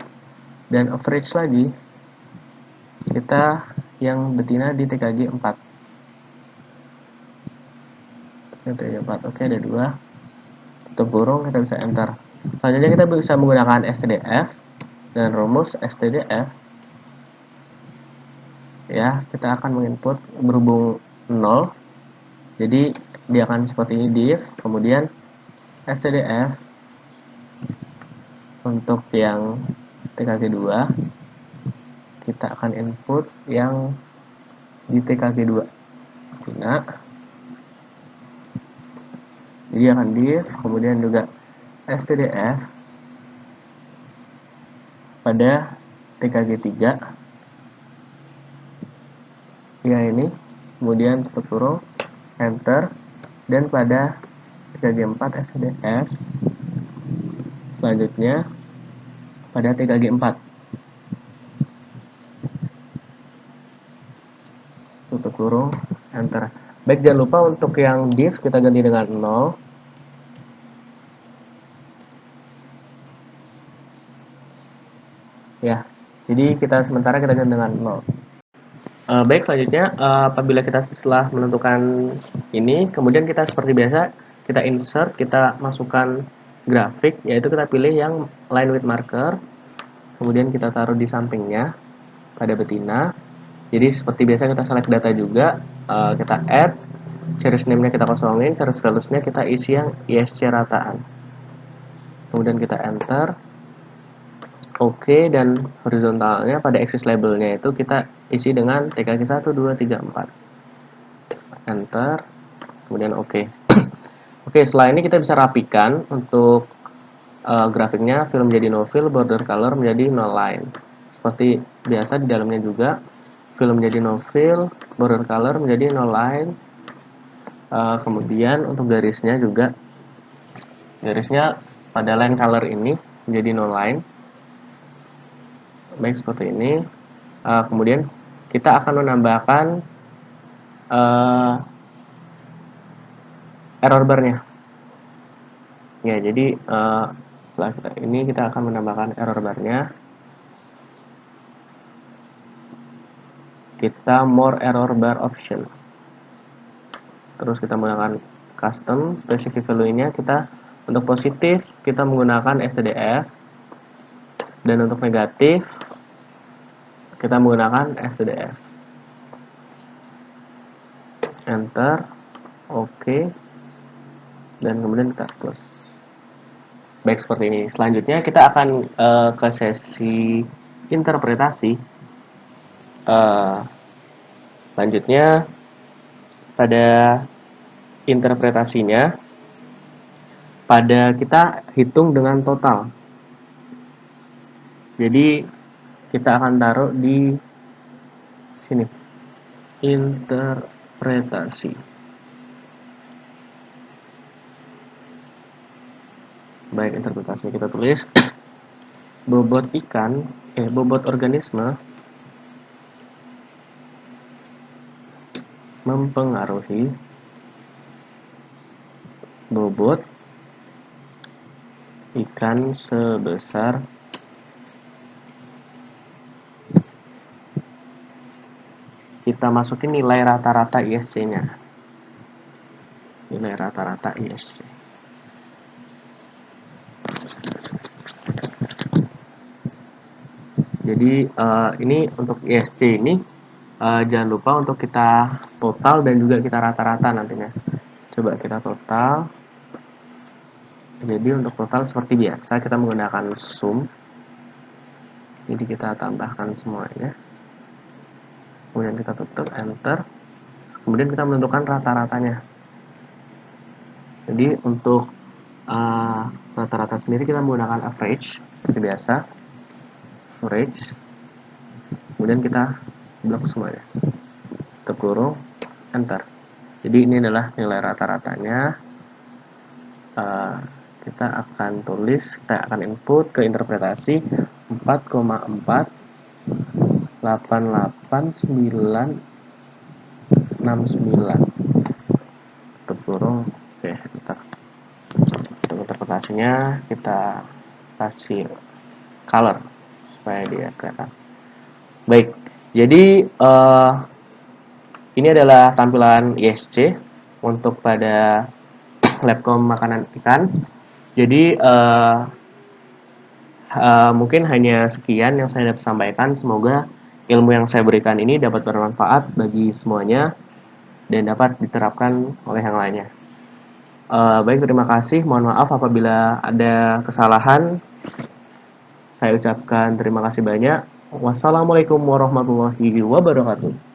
dan average lagi. Kita yang betina di TKG 4. TKG 4. Oke, ada 2. Tutup kurung, kita bisa enter. Selanjutnya kita bisa menggunakan stdf dan rumus stdf. Ya, kita akan menginput berhubung 0. Jadi dia akan seperti ini, div, kemudian stdf untuk yang TKG 2 kita akan input yang di TKG 2 betina. Jadi akan div, kemudian juga stdf pada TKG 3 ya ini, kemudian tutup kurung, enter, dan pada TKG 4 stdf selanjutnya pada TKG 4 tutup kurung, enter. Baik, jangan lupa untuk yang div kita ganti dengan 0. Ya, jadi sementara kita ganti dengan 0. Baik, selanjutnya apabila kita setelah menentukan ini, kemudian kita seperti biasa, kita insert, kita masukkan grafik, yaitu kita pilih yang line width marker, kemudian kita taruh di sampingnya pada betina. Jadi seperti biasa kita select data juga, kita add, series name-nya kita kosongin, series values-nya kita isi yang ISC rataan. Kemudian kita enter. Oke, dan horizontalnya pada axis labelnya itu kita isi dengan TKG 1, 2, 3, 4. Enter, kemudian oke. Oke, setelah ini kita bisa rapikan untuk grafiknya, fill menjadi no fill, border color menjadi no line. Seperti biasa di dalamnya juga, fill menjadi no fill, border color menjadi no line. Kemudian untuk garisnya juga, garisnya pada line color ini menjadi no line. Baik, seperti ini. Kemudian kita akan menambahkan error bar-nya. Ya, jadi setelah ini kita akan menambahkan error bar-nya. Kita more error bar option. Terus kita menggunakan custom specific value-nya, kita untuk positif kita menggunakan stdf, dan untuk negatif kita menggunakan stdf. Enter, oke, dan kemudian kita close. Baik, seperti ini. Selanjutnya kita akan ke sesi interpretasi. Selanjutnya pada interpretasinya, pada kita hitung dengan total. Jadi kita akan taruh di sini, interpretasi. Baik, interpretasi kita tulis bobot ikan, bobot organisme mempengaruhi bobot ikan sebesar kita masukin nilai rata-rata ISC-nya. Nilai rata-rata ISC. Jadi ini untuk ISC ini jangan lupa untuk kita total dan juga kita rata-rata nantinya. Coba kita total. Jadi untuk total seperti biasa kita menggunakan sum. Jadi kita tambahkan semuanya. Kemudian kita tutup, enter. Kemudian kita menentukan rata-ratanya. Jadi untuk rata-rata sendiri kita menggunakan average seperti biasa. Average. Kemudian kita blok semuanya. Tutup kurung, enter. Jadi ini adalah nilai rata-ratanya. Kita akan tulis, kita akan input ke interpretasi 4,4 88,969. Tutup kurung. Oke, kita untuk interpretasinya kita kasih color supaya dia kelihatan. Baik, Jadi ini adalah tampilan ISC untuk pada Labcom makanan ikan. Jadi mungkin hanya sekian yang saya dapat sampaikan. Semoga ilmu yang saya berikan ini dapat bermanfaat bagi semuanya dan dapat diterapkan oleh yang lainnya. Baik, terima kasih. Mohon maaf apabila ada kesalahan. Saya ucapkan terima kasih banyak. Wassalamualaikum warahmatullahi wabarakatuh.